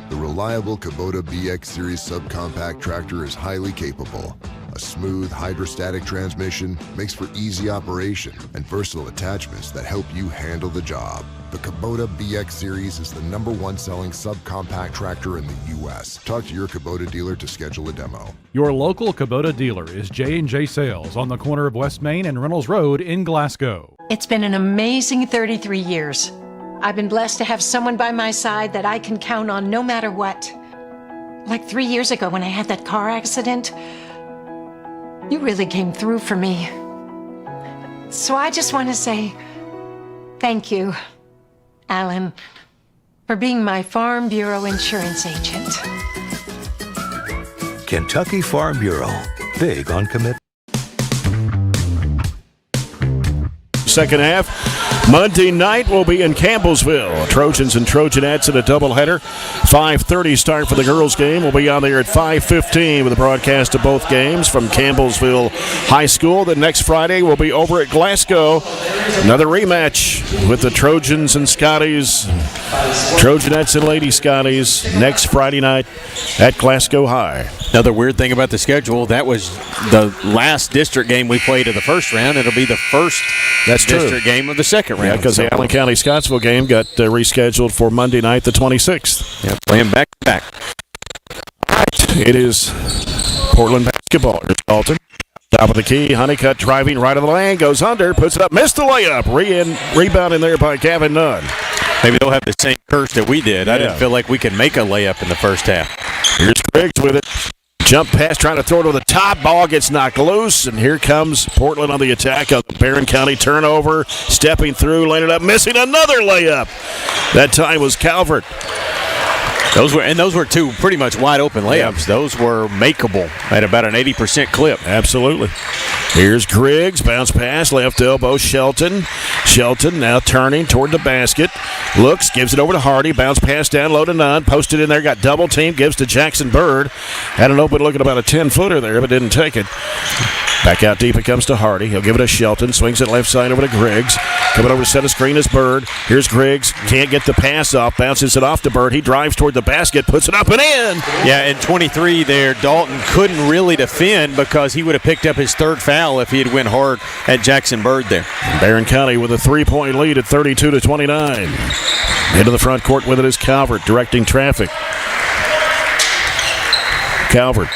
The reliable Kubota BX Series subcompact tractor is highly capable. A smooth hydrostatic transmission makes for easy operation and versatile attachments that help you handle the job. The Kubota BX Series is the #1 selling subcompact tractor in the U.S. Talk to your Kubota dealer to schedule a demo. Your local Kubota dealer is J&J Sales on the corner of West Main and Reynolds Road in Glasgow. It's been an amazing 33 years. I've been blessed to have someone by my side that I can count on no matter what. Like 3 years ago when I had that car accident, you really came through for me. So I just want to say thank you, Alan, for being my Farm Bureau insurance agent. Kentucky Farm Bureau, big on commitment. Second half, Monday night will be in Campbellsville. Trojans and Trojanettes in a doubleheader. 5:30 start for the girls' game. We'll be on there at 5:15 with a broadcast of both games from Campbellsville High School. The next Friday we'll be over at Glasgow. Another rematch with the Trojans and Scotties. Trojanettes and Lady Scotties next Friday night at Glasgow High. Another weird thing about the schedule, that was the last district game we played in the first round. It'll be the first district game of the second round. Yeah, because the Allen County Scottsville game got rescheduled for Monday night, the 26th. Yeah, playing back-to-back. All right, it is Portland basketball. Here's Dalton. Top of the key, Honeycutt driving right of the lane, goes under, puts it up, missed the layup. Rebound in there by Gavin Nunn. Maybe they'll have the same curse that we did. Yeah. I didn't feel like we could make a layup in the first half. Here's Griggs with it. Jump pass, trying to throw it to the top. Ball gets knocked loose, and here comes Portland on the attack on the Barren County turnover. Stepping through, laying it up, missing another layup. That time was Calvert. Those were two pretty much wide open layups. Yeah. Those were makeable at about an 80% clip. Absolutely. Here's Griggs, bounce pass, left elbow, Shelton. Shelton now turning toward the basket. Looks, gives it over to Hardy. Bounce pass down low to Nunn. Posted in there, got double team, gives to Jackson Bird. Had an open look at about a 10-footer there, but didn't take it. Back out deep it comes to Hardy. He'll give it to Shelton. Swings it left side over to Griggs. Coming over to set a screen is Bird. Here's Griggs. Can't get the pass off. Bounces it off to Bird. He drives toward the basket. Puts it up and in. Yeah, in 23 there, Dalton couldn't really defend because he would have picked up his third foul if he had went hard at Jackson Bird there. Barren County with a 3-point lead at 32-29. Into the front court with it is Calvert directing traffic. Calvert.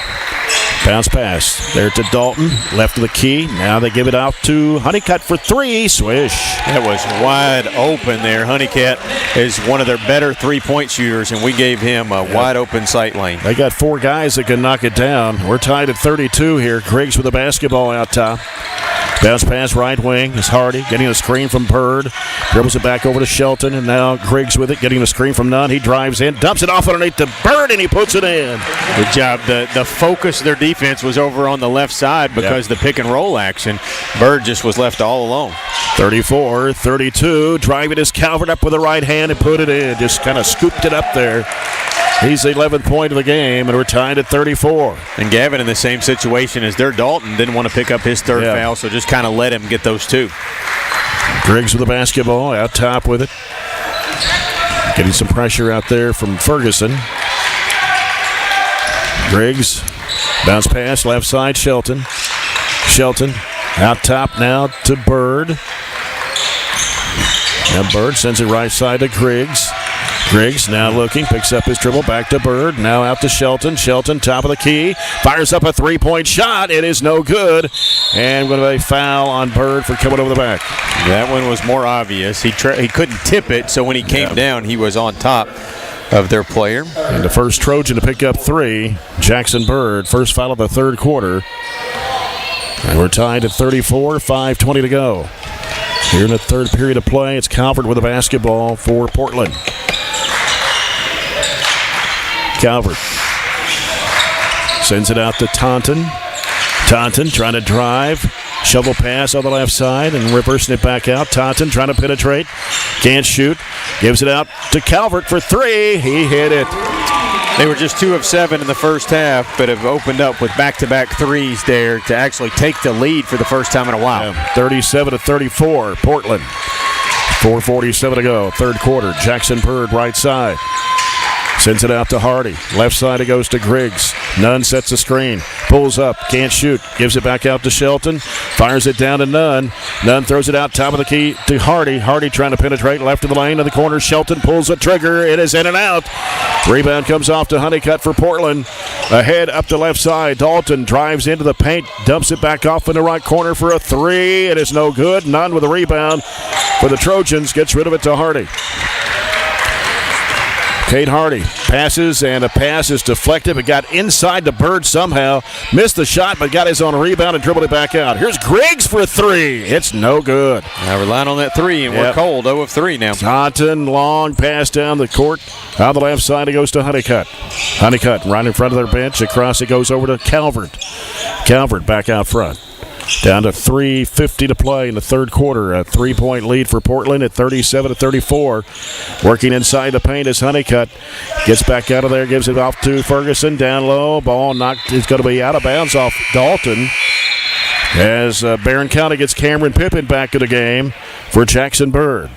Bounce pass there to Dalton, left of the key. Now they give it out to Honeycutt for three. Swish. That was wide open there. Honeycutt is one of their better three-point shooters, and we gave him a wide open sight lane. They got four guys that can knock it down. We're tied at 32 here. Griggs with the basketball out top. Bounce pass right wing is Hardy, getting a screen from Bird. Dribbles it back over to Shelton, and now Griggs with it, getting a screen from Nunn. He drives in, dumps it off underneath to Bird, and he puts it in. Good job. The focus of their defense was over on the left side because the pick and roll action. Bird just was left all alone. 34-32. Driving is Calvert up with the right hand and put it in. Just kind of scooped it up there. He's the 11th point of the game, and we're tied at 34. And Gavin in the same situation as their Dalton didn't want to pick up his third foul, so just kind of let him get those two. Griggs with the basketball, out top with it. Getting some pressure out there from Ferguson. Griggs, bounce pass, left side, Shelton. Shelton out top now to Bird. Now Bird sends it right side to Griggs. Griggs now looking, picks up his dribble, back to Bird, now out to Shelton. Shelton, top of the key, fires up a three-point shot. It is no good. And we're going to have a foul on Bird for coming over the back. That one was more obvious. He couldn't tip it, so when he came down, he was on top of their player. And the first Trojan to pick up three, Jackson Bird, first foul of the third quarter. And we're tied at 34, 5:20 to go. Here in the third period of play, it's Calvert with the basketball for Portland. Calvert sends it out to Taunton. Taunton trying to drive. Shovel pass on the left side and reversing it back out. Taunton trying to penetrate. Can't shoot. Gives it out to Calvert for three. He hit it. They were just 2 of 7 in the first half, but have opened up with back-to-back threes there to actually take the lead for the first time in a while. 37-34, Portland. 4:47 to go, third quarter. Jackson Bird, right side. Sends it out to Hardy. Left side it goes to Griggs. Nunn sets the screen. Pulls up. Can't shoot. Gives it back out to Shelton. Fires it down to Nunn. Nunn throws it out top of the key to Hardy. Hardy trying to penetrate left of the lane in the corner. Shelton pulls the trigger. It is in and out. Rebound comes off to Honeycutt for Portland. Ahead up to left side. Dalton drives into the paint. Dumps it back off in the right corner for a three. It is no good. Nunn with a rebound for the Trojans. Gets rid of it to Hardy. Cade Hardy passes, and a pass is deflected, but got inside the Bird somehow. Missed the shot, but got his own rebound and dribbled it back out. Here's Griggs for a three. It's no good. Now relying on that three, and we're cold. 0 of 3 now. Taunton, long pass down the court. On the left side, it goes to Honeycutt. Honeycutt right in front of their bench. Across it goes over to Calvert. Calvert back out front. Down to 3:50 to play in the third quarter. A 3-point lead for Portland at 37-34. Working inside the paint is Honeycutt. Gets back out of there, gives it off to Ferguson. Down low, ball knocked. It's going to be out of bounds off Dalton. As Barren County gets Cameron Pippin back in the game for Jackson Bird.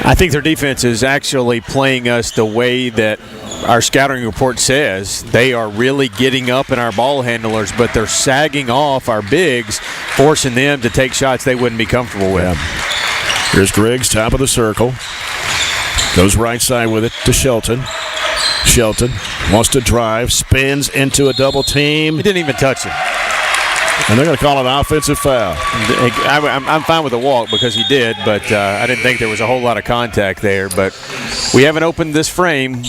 I think their defense is actually playing us the way that our scouting report says. They are really getting up in our ball handlers, but they're sagging off our bigs, forcing them to take shots they wouldn't be comfortable with. Here's Griggs, top of the circle. Goes right side with it to Shelton. Shelton wants to drive, spins into a double team. He didn't even touch it. And they're going to call an offensive foul. I'm fine with the walk because he did, but I didn't think there was a whole lot of contact there. But we haven't opened this frame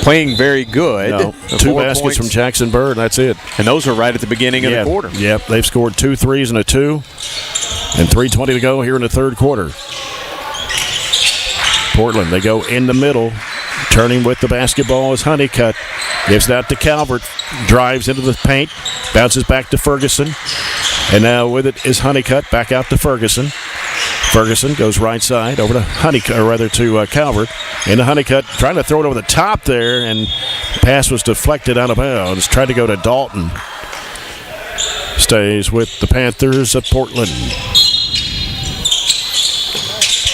playing very good. No. 2 baskets from Jackson Bird, and that's it. And those were right at the beginning of the quarter. Yep, they've scored 2 threes and a 2. And 3:20 to go here in the third quarter. Portland, they go in the middle. Turning with the basketball is Honeycutt. Gives that to Calvert. Drives into the paint. Bounces back to Ferguson. And now with it is Honeycutt. Back out to Ferguson. Ferguson goes right side over to Honeycutt, or rather to Calvert. And Honeycutt trying to throw it over the top there, and pass was deflected out of bounds. Tried to go to Dalton. Stays with the Panthers of Portland.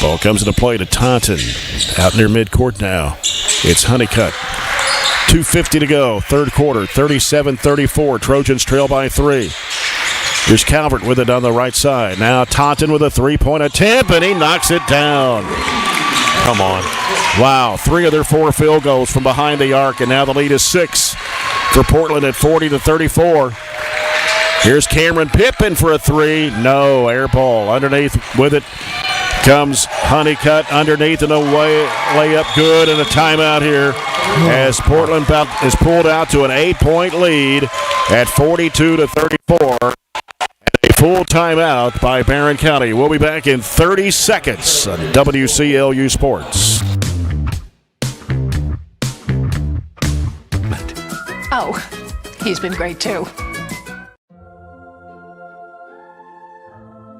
Ball comes into play to Taunton. Out near midcourt now. It's Honeycutt. 2:50 to go. Third quarter. 37-34. Trojans trail by 3. Here's Calvert with it on the right side. Now Taunton with a 3-point attempt, and he knocks it down. Come on. Wow. 3 of their 4 field goals from behind the arc, and now the lead is 6 for Portland at 40-34. Here's Cameron Pippin for a 3. No. Air ball. Underneath with it comes Honeycutt underneath, and a layup good, and a timeout here as Portland is pulled out to an 8-point lead at 42-34. And a full timeout by Barren County. We'll be back in 30 seconds on WCLU Sports. Oh, he's been great too.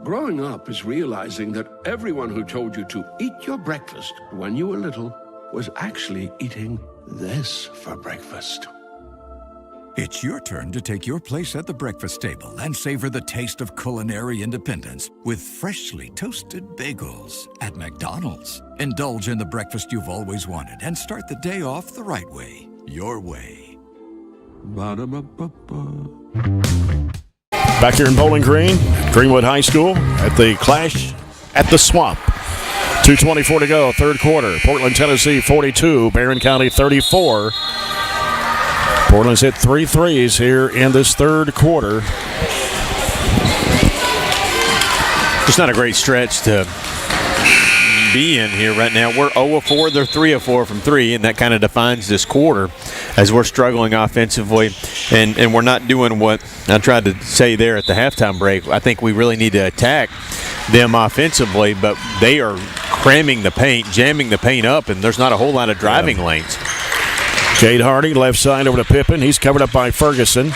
Growing up is realizing that everyone who told you to eat your breakfast when you were little was actually eating this for breakfast. It's your turn to take your place at the breakfast table and savor the taste of culinary independence with freshly toasted bagels at McDonald's. Indulge in the breakfast you've always wanted and start the day off the right way, your way. Back here in Bowling Green, Greenwood High School at the Clash at the Swamp. 2:24 to go, third quarter. Portland, Tennessee 42, Barren County 34. Portland's hit 3 threes here in this third quarter. It's not a great stretch to be in here right now. We're 0 of 4, they're 3 of 4 from 3, and that kind of defines this quarter as we're struggling offensively, and we're not doing what I tried to say there at the halftime break. I think we really need to attack them offensively, but they are cramming the paint, jamming the paint up, and there's not a whole lot of driving lanes. Cade Hardy, left side over to Pippen. He's covered up by Ferguson.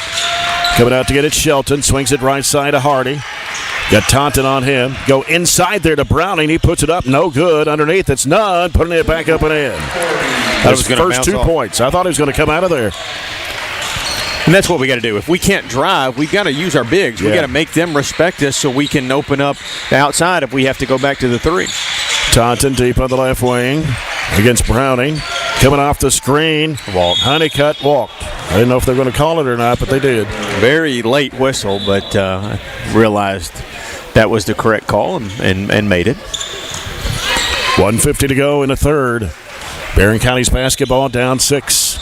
Coming out to get it, Shelton. Swings it right side to Hardy. Got Taunton on him. Go inside there to Browning. He puts it up. No good. Underneath, it's Nunn. Putting it back up and in. That was the first 2 points. I thought he was going to come out of there. And that's what we got to do. If we can't drive, we've got to use our bigs. We got to make them respect us so we can open up the outside if we have to go back to the 3. Taunton deep on the left wing against Browning. Coming off the screen. Walk. Honeycutt walked. I didn't know if they were going to call it or not, but they did. Very late whistle, but I realized that was the correct call and made it. 1:50 to go in the third. Barren County's basketball down 6.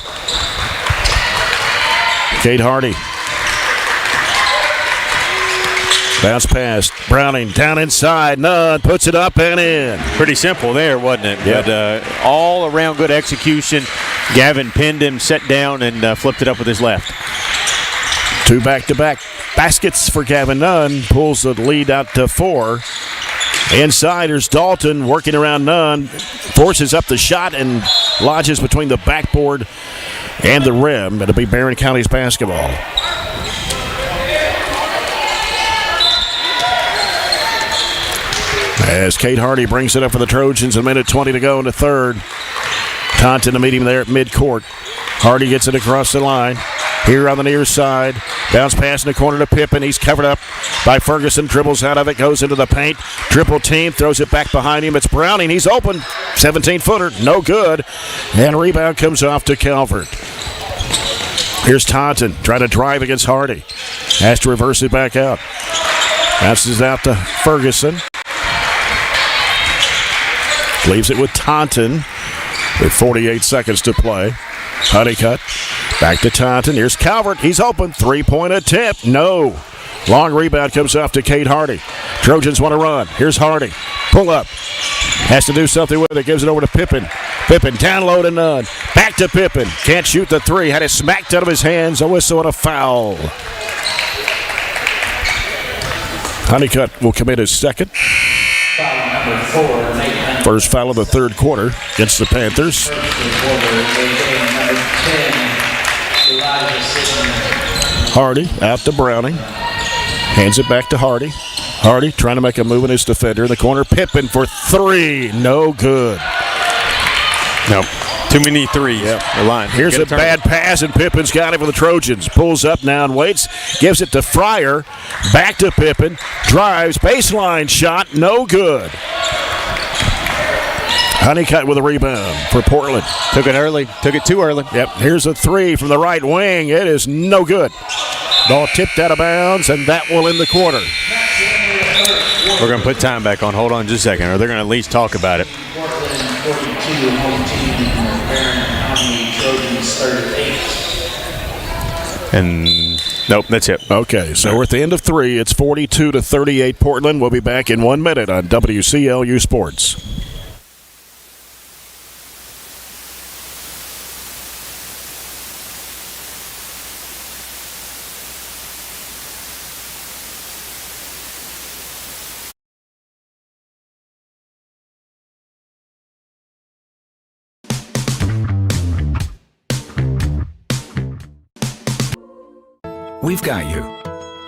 Cade Hardy. Bounce pass. Browning down inside. Nunn puts it up and in. Pretty simple there, wasn't it? Yep. But all around good execution. Gavin pinned him, set down, and flipped it up with his left. 2 back-to-back baskets for Gavin Nunn. Pulls the lead out to 4. Inside, there's Dalton working around Nunn. Forces up the shot and lodges between the backboard and the rim. It'll be Barren County's basketball. As Cade Hardy brings it up for the Trojans, 1:20 to go in the third. Taunton to meet him there at midcourt. Hardy gets it across the line. Here on the near side. Bounce pass in the corner to Pippen. He's covered up by Ferguson. Dribbles out of it. Goes into the paint. Triple team. Throws it back behind him. It's Browning. He's open. 17-footer. No good. And rebound comes off to Calvert. Here's Taunton. Trying to drive against Hardy. Has to reverse it back out. Bounces out to Ferguson. Leaves it with Taunton with 48 seconds to play. Honeycutt back to Taunton. Here's Calvert. He's open. 3-point attempt. No. Long rebound comes off to Cade Hardy. Trojans want to run. Here's Hardy. Pull up. Has to do something with it. Gives it over to Pippen. Pippen down low to Nunn. Back to Pippen. Can't shoot the 3. Had it smacked out of his hands. A whistle and a foul. Honeycutt will commit his second. First foul of the third quarter against the Panthers. Hardy out to Browning. Hands it back to Hardy. Hardy trying to make a move in his defender in the corner. Pippen for 3. No good. Nope. Too many threes. Yep. The line. Here's a bad pass, and Pippen's got it for the Trojans. Pulls up now and waits. Gives it to Fryer. Back to Pippen. Drives. Baseline shot. No good. Honeycutt with a rebound for Portland. Took it early. Took it too early. Yep. Here's a 3 from the right wing. It is no good. Ball tipped out of bounds, and that will end the quarter. We're going to put time back on. Hold on just a second, or they're going to at least talk about it. Portland 42, home team, Barren County Trojans 38. And nope, that's it. Okay, so we're at the end of 3. It's 42-38 Portland. We'll be back in 1 minute on WCLU Sports. We've got you.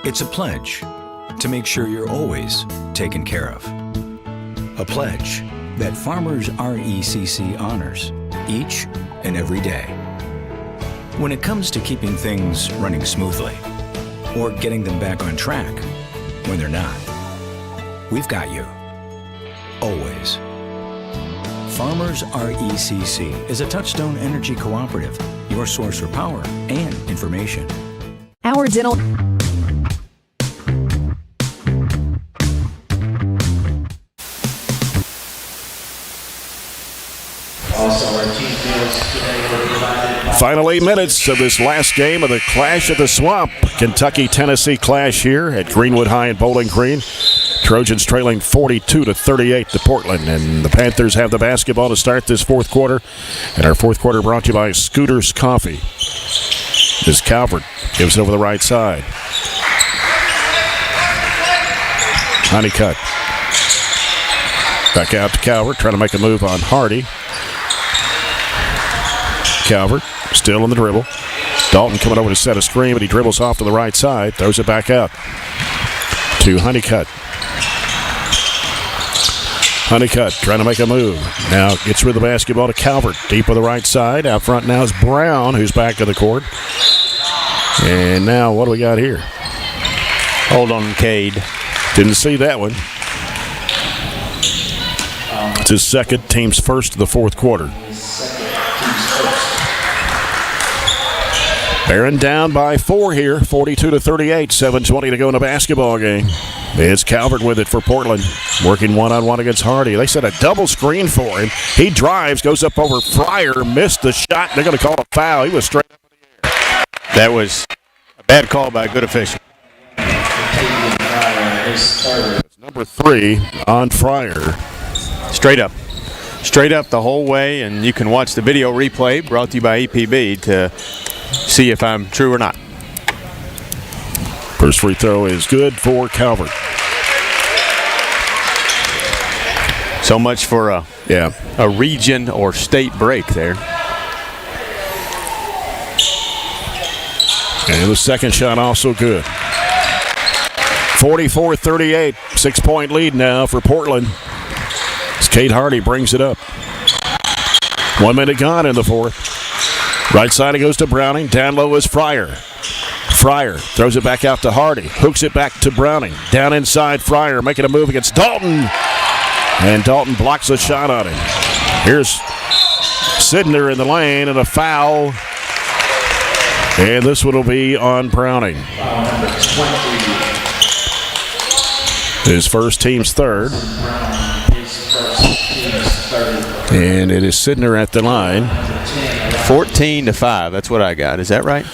It's a pledge. to make sure you're always taken care of. A pledge that Farmers RECC honors each and every day. When it comes to keeping things running smoothly or getting them back on track when they're not, we've got you. Always. Farmers RECC is a Touchstone Energy cooperative, your source for power and information. Our dental... Final 8 minutes of this last game of the Clash of the Swamp. Kentucky-Tennessee clash here at Greenwood High in Bowling Green. Trojans trailing 42-38 to Portland, and the Panthers have the basketball to start this fourth quarter. And our fourth quarter brought to you by Scooter's Coffee. As Calvert gives it over the right side. Honeycutt. Back out to Calvert, trying to make a move on Hardy. Calvert still on the dribble. Dalton coming over to set a screen, but he dribbles off to the right side, throws it back out to Honeycutt. Honeycutt trying to make a move. Now gets rid of the basketball to Calvert, deep on the right side. Out front now is Brown, who's back to the court. And now what do we got here? Hold on, Cade. Didn't see that one. It's his second, team's first of the fourth quarter. Barren down by 4 here, 42-38, 7:20 to go in the basketball game. It's Calvert with it for Portland, working one-on-one against Hardy. They set a double screen for him. He drives, goes up over Fryer, missed the shot. They're going to call a foul. He was straight up in the air. That was a bad call by a good official. It's number 3 on Fryer. Straight up the whole way, and you can watch the video replay brought to you by EPB to see if I'm true or not. First free throw is good for Calvert. So much for a region or state break there. And the second shot also good. 44-38, 6-point lead now for Portland. As Cade Hardy brings it up. 1 minute gone in the fourth. Right side it goes to Browning. Down low is Fryer. Fryer throws it back out to Hardy. Hooks it back to Browning. Down inside Fryer making a move against Dalton. And Dalton blocks a shot on him. Here's Sidner in the lane and a foul. And this one will be on Browning. His first, team's third. And it is Sidner at the line. 14-5, that's what I got. Is that right?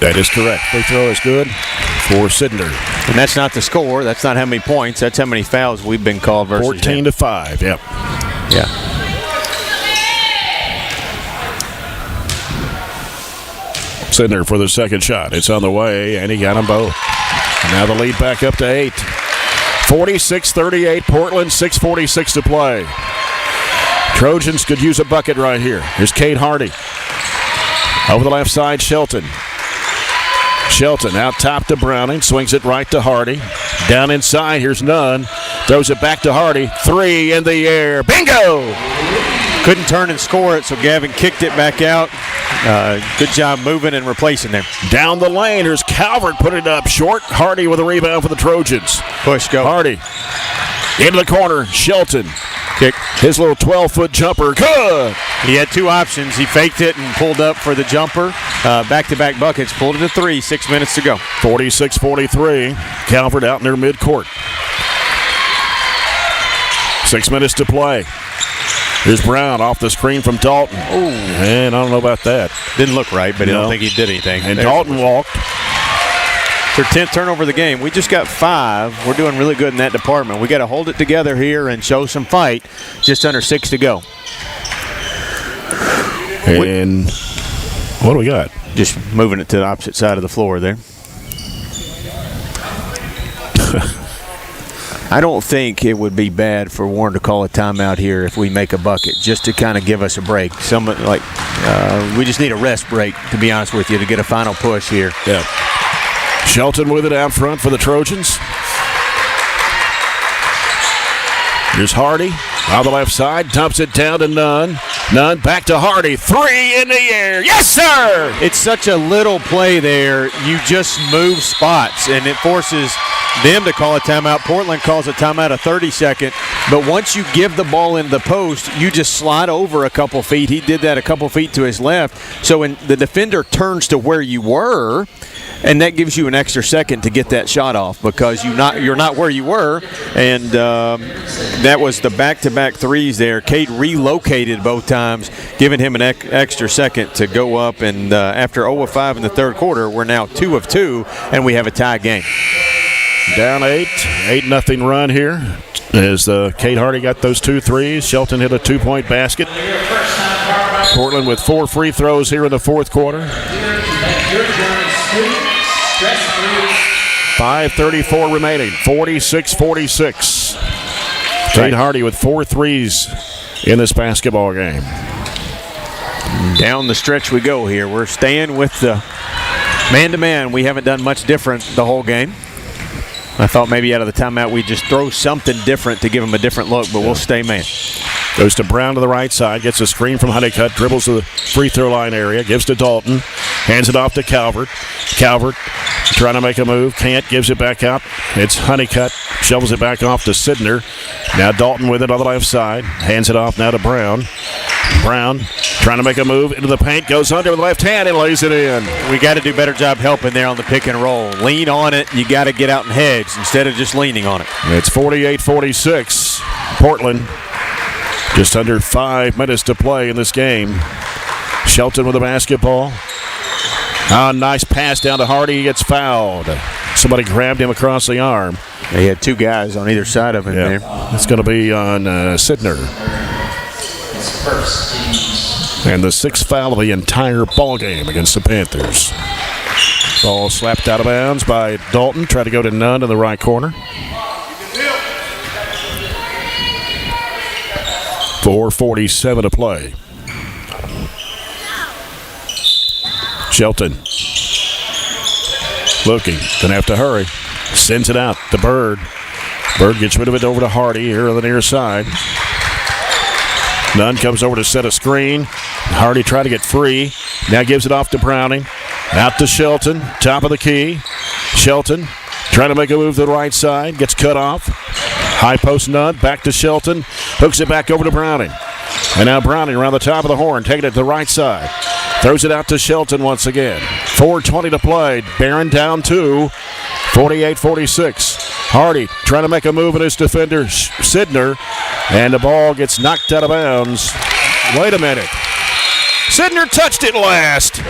That is correct. Free throw is good for Sidner. And that's not the score. That's not how many points. That's how many fouls we've been called versus 14-5, yep. Yeah. Sidner for the second shot. It's on the way, and he got them both. And now the lead back up to 8. 46-38, Portland, 6:46 to play. Trojans could use a bucket right here. Here's Cade Hardy. Over the left side, Shelton. Shelton out top to Browning. Swings it right to Hardy. Down inside, here's Nunn. Throws it back to Hardy. 3 in the air. Bingo! Couldn't turn and score it, so Gavin kicked it back out. Good job moving and replacing there. Down the lane, here's Calvert. Put it up short. Hardy with a rebound for the Trojans. Push, go. Hardy. Into the corner, Shelton. Kick. His little 12-foot jumper. Good! He had two options. He faked it and pulled up for the jumper. Back-to-back buckets. Pulled it to 3. 6 minutes to go. 46-43. Calvert out in their midcourt. 6 minutes to play. Here's Brown off the screen from Dalton. Ooh. And I don't know about that. Didn't look right, but I don't think he did anything. And Dalton walked. It's their 10th turnover of the game. We just got 5. We're doing really good in that department. We got to hold it together here and show some fight. Just under 6 to go. And what do we got? Just moving it to the opposite side of the floor there. I don't think it would be bad for Warren to call a timeout here if we make a bucket, just to kind of give us a break. We just need a rest break, to be honest with you, to get a final push here. Yeah. Shelton with it out front for the Trojans. Here's Hardy on the left side, dumps it down to Nunn. Nunn back to Hardy. 3 in the air. Yes, sir! It's such a little play there. You just move spots, and it forces them to call a timeout. Portland calls a timeout, a 30-second. But once you give the ball in the post, you just slide over a couple feet. He did that a couple feet to his left. So when the defender turns to where you were, and that gives you an extra second to get that shot off because you're not where you were. And that was the back-to-back threes there. Cade relocated both times, giving him an extra second to go up. And after 0 of 5 in the third quarter, we're now 2 of 2, and we have a tie game. Down 8-0 run here as Cade Hardy got those 2 threes. Shelton hit a 2-point basket. Portland with 4 free throws here in the fourth quarter. 5:34 remaining, 46-46. Cade Hardy with 4 threes in this basketball game. Down the stretch we go here. We're staying with the man-to-man. We haven't done much different the whole game. I thought maybe out of the timeout we'd just throw something different to give them a different look, but we'll stay man. Goes to Brown to the right side, gets a screen from Honeycutt, dribbles to the free throw line area, gives to Dalton, hands it off to Calvert. Calvert trying to make a move, can't, gives it back out. It's Honeycutt, shovels it back off to Sidner. Now Dalton with it on the left side, hands it off now to Brown. Brown trying to make a move into the paint, goes under with the left hand and lays it in. We got to do a better job helping there on the pick and roll. Lean on it, you got to get out and hedge instead of just leaning on it. It's 48-46. Portland. Just under 5 minutes to play in this game. Shelton with the basketball. Nice pass down to Hardy. He gets fouled. Somebody grabbed him across the arm. They had 2 guys on either side of him there. It's going to be on Sidner. And the 6th foul of the entire ball game against the Panthers. Ball slapped out of bounds by Dalton. Try to go to Nunn in the right corner. 4:47 to play. Shelton looking, gonna have to hurry. Sends it out to Bird. Bird gets rid of it over to Hardy here on the near side. Nunn comes over to set a screen. Hardy tried to get free. Now gives it off to Browning. Out to Shelton, top of the key. Shelton trying to make a move to the right side. Gets cut off. High post Nunn, back to Shelton. Hooks it back over to Browning. And now Browning around the top of the horn, taking it to the right side. Throws it out to Shelton once again. 4:20 to play. Barren down 2. 48-46. Hardy trying to make a move in his defender, Sidner. And the ball gets knocked out of bounds. Wait a minute. Sidner touched it last.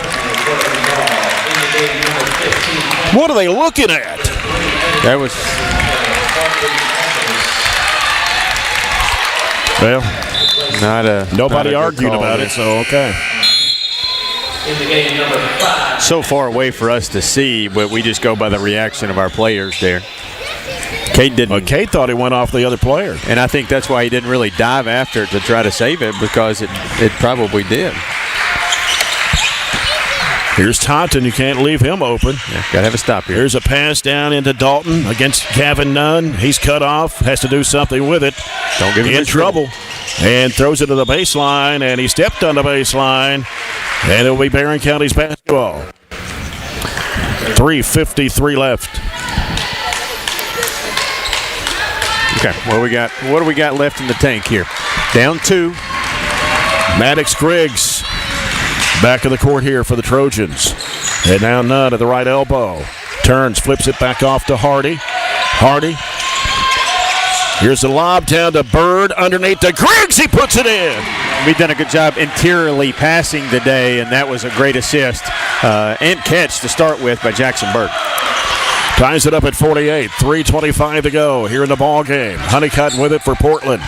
What are they looking at? That was... Well, nobody not argued about it, so okay. So far away for us to see, but we just go by the reaction of our players there. Cade didn't. Well, Cade thought he went off the other player. And I think that's why he didn't really dive after it to try to save it, because it probably did. Here's Taunton. You can't leave him open. Yeah, got to have a stop here. Here's a pass down into Dalton against Gavin Nunn. He's cut off. Has to do something with it. Don't give him in trouble. And throws it to the baseline, and he stepped on the baseline. And it'll be Barren County's basketball. 3:53 left. Okay, what do we got left in the tank here? Down 2. Maddox Griggs back of the court here for the Trojans. And now Nunn at the right elbow. Turns, flips it back off to Hardy. Hardy. Here's the lob down to Bird underneath to Griggs. He puts it in. We've done a good job interiorly passing today, and that was a great assist and catch to start with by Jackson Bird. Ties it up at 48. 3:25 to go here in the ball game. Honeycutt with it for Portland.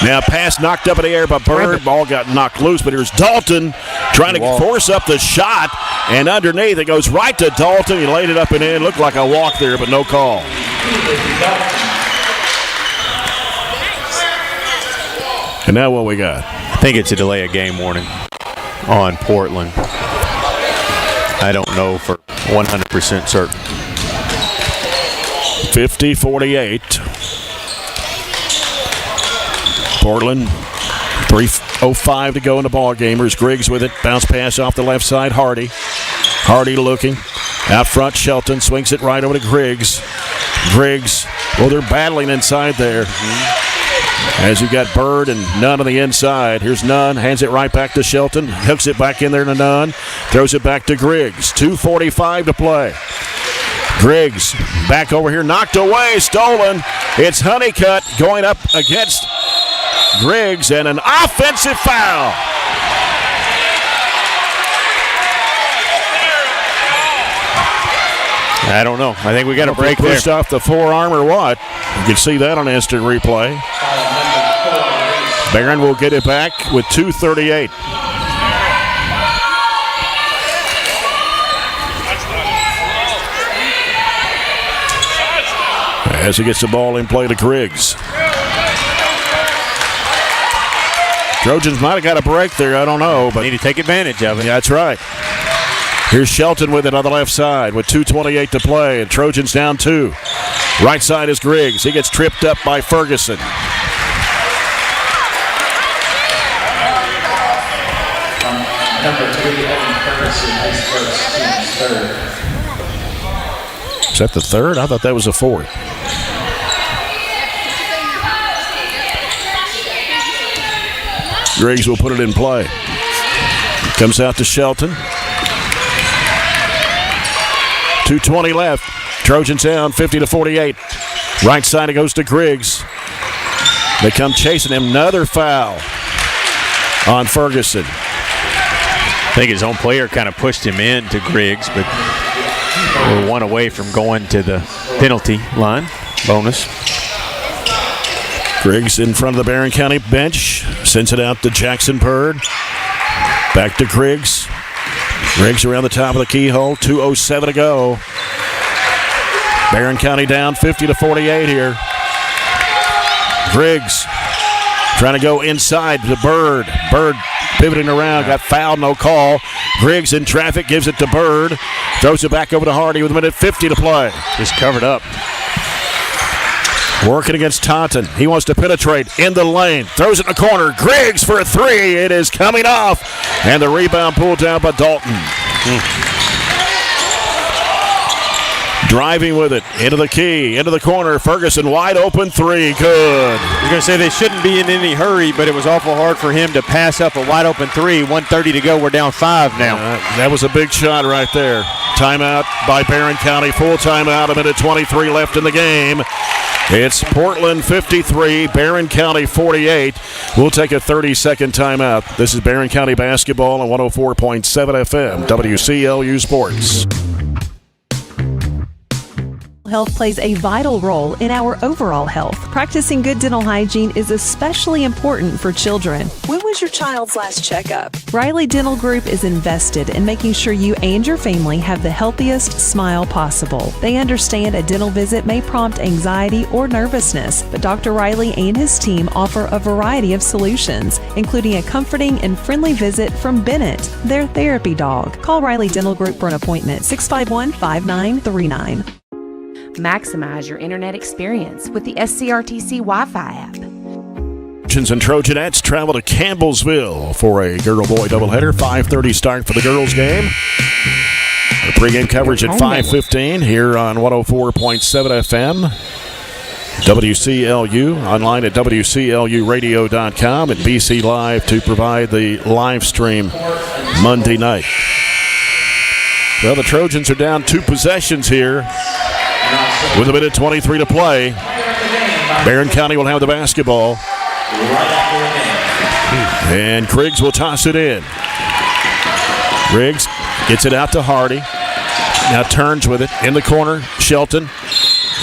Now pass knocked up in the air by Bird. Ball got knocked loose, but here's Dalton trying to force up the shot. And underneath, it goes right to Dalton. He laid it up and in. Looked like a walk there, but no call. And now what we got? I think it's a delay of game warning on Portland. I don't know for 100% certain. 50-48. Portland, 3:05 to go in the ball game. Here's Griggs with it. Bounce pass off the left side. Hardy looking. Out front, Shelton swings it right over to Griggs. Well, they're battling inside there. As you got Bird and Nunn on the inside. Here's Nunn, hands it right back to Shelton. Hooks it back in there to Nunn. Throws it back to Griggs. 2:45 to play. Griggs back over here, knocked away, stolen. It's Honeycutt going up against Griggs, and an offensive foul. I don't know. I think we got a break there. Pushed off the forearm or what? You can see that on instant replay. Barren will get it back with 2:38. As he gets the ball in play to Griggs. Trojans might have got a break there, I don't know. But need to take advantage of it. Yeah, that's right. Here's Shelton with it on the left side with 2:28 to play, and Trojans down 2. Right side is Griggs. He gets tripped up by Ferguson. Number 3, Evan Ferguson, has first, team's third. Is that the third? I thought that was the fourth. Griggs will put it in play. Comes out to Shelton. 2:20 left. Trojans down 50-48. Right side it goes to Griggs. They come chasing him. Another foul on Ferguson. I think his own player kind of pushed him into Griggs, but we're one away from going to the penalty line. Bonus. Griggs in front of the Barren County bench. Sends it out to Jackson Bird. Back to Griggs. Griggs around the top of the keyhole. 2:07 to go. Barren County down 50-48 here. Griggs trying to go inside to Bird. Bird pivoting around, got fouled, no call. Griggs in traffic, gives it to Bird. Throws it back over to Hardy with 1:50 to play. Just covered up. Working against Taunton. He wants to penetrate in the lane. Throws it in the corner. Griggs for a 3. It is coming off. And the rebound pulled down by Dalton. Driving with it. Into the key. Into the corner. Ferguson wide open 3. Good. You're going to say they shouldn't be in any hurry, but it was awful hard for him to pass up a wide open 3. 1:30 to go. We're down 5 now. That was a big shot right there. Timeout by Barren County. Full timeout. 1:23 left in the game. It's Portland 53, Barren County 48. We'll take a 30-second timeout. This is Barren County basketball on 104.7 FM, WCLU Sports. Health plays a vital role in our overall health. Practicing good dental hygiene is especially important for children. When was your child's last checkup? Riley Dental Group is invested in making sure you and your family have the healthiest smile possible. They understand a dental visit may prompt anxiety or nervousness, but Dr. Riley and his team offer a variety of solutions, including a comforting and friendly visit from Bennett, their therapy dog. Call Riley Dental Group for an appointment, 651-5939. Maximize your internet experience with the SCRTC Wi-Fi app. Trojans and Trojanettes travel to Campbellsville for a girl-boy doubleheader. 5:30 start for the girls' game. Our pregame coverage at 5:15 here on 104.7 FM. WCLU, online at WCLUradio.com, and BC Live to provide the live stream Monday night. Well, the Trojans are down 2 possessions here with 1:23 to play. Barren County will have the basketball. And Griggs will toss it in. Griggs gets it out to Hardy. Now turns with it in the corner. Shelton.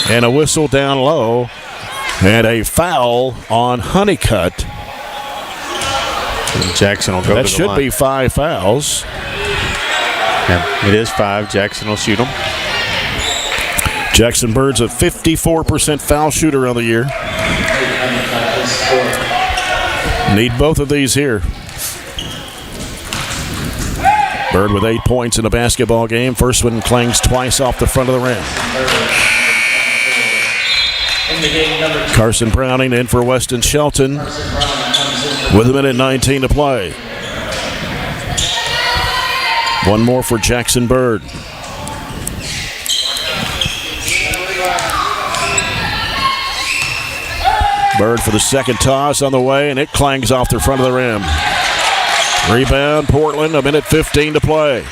And a whistle down low. And a foul on Honeycutt. And Jackson will go to the line. That should be 5 fouls. Yeah, it is 5. Jackson will shoot them. Jackson Bird's a 54% foul shooter on the year. Need both of these here. Bird with 8 points in a basketball game. First one clangs twice off the front of the rim. Carson Browning in for Weston Shelton. with 1:19 to play. One more for Jackson Bird. Bird for the second toss on the way, and it clangs off the front of the rim. Rebound, Portland, 1:15 to play.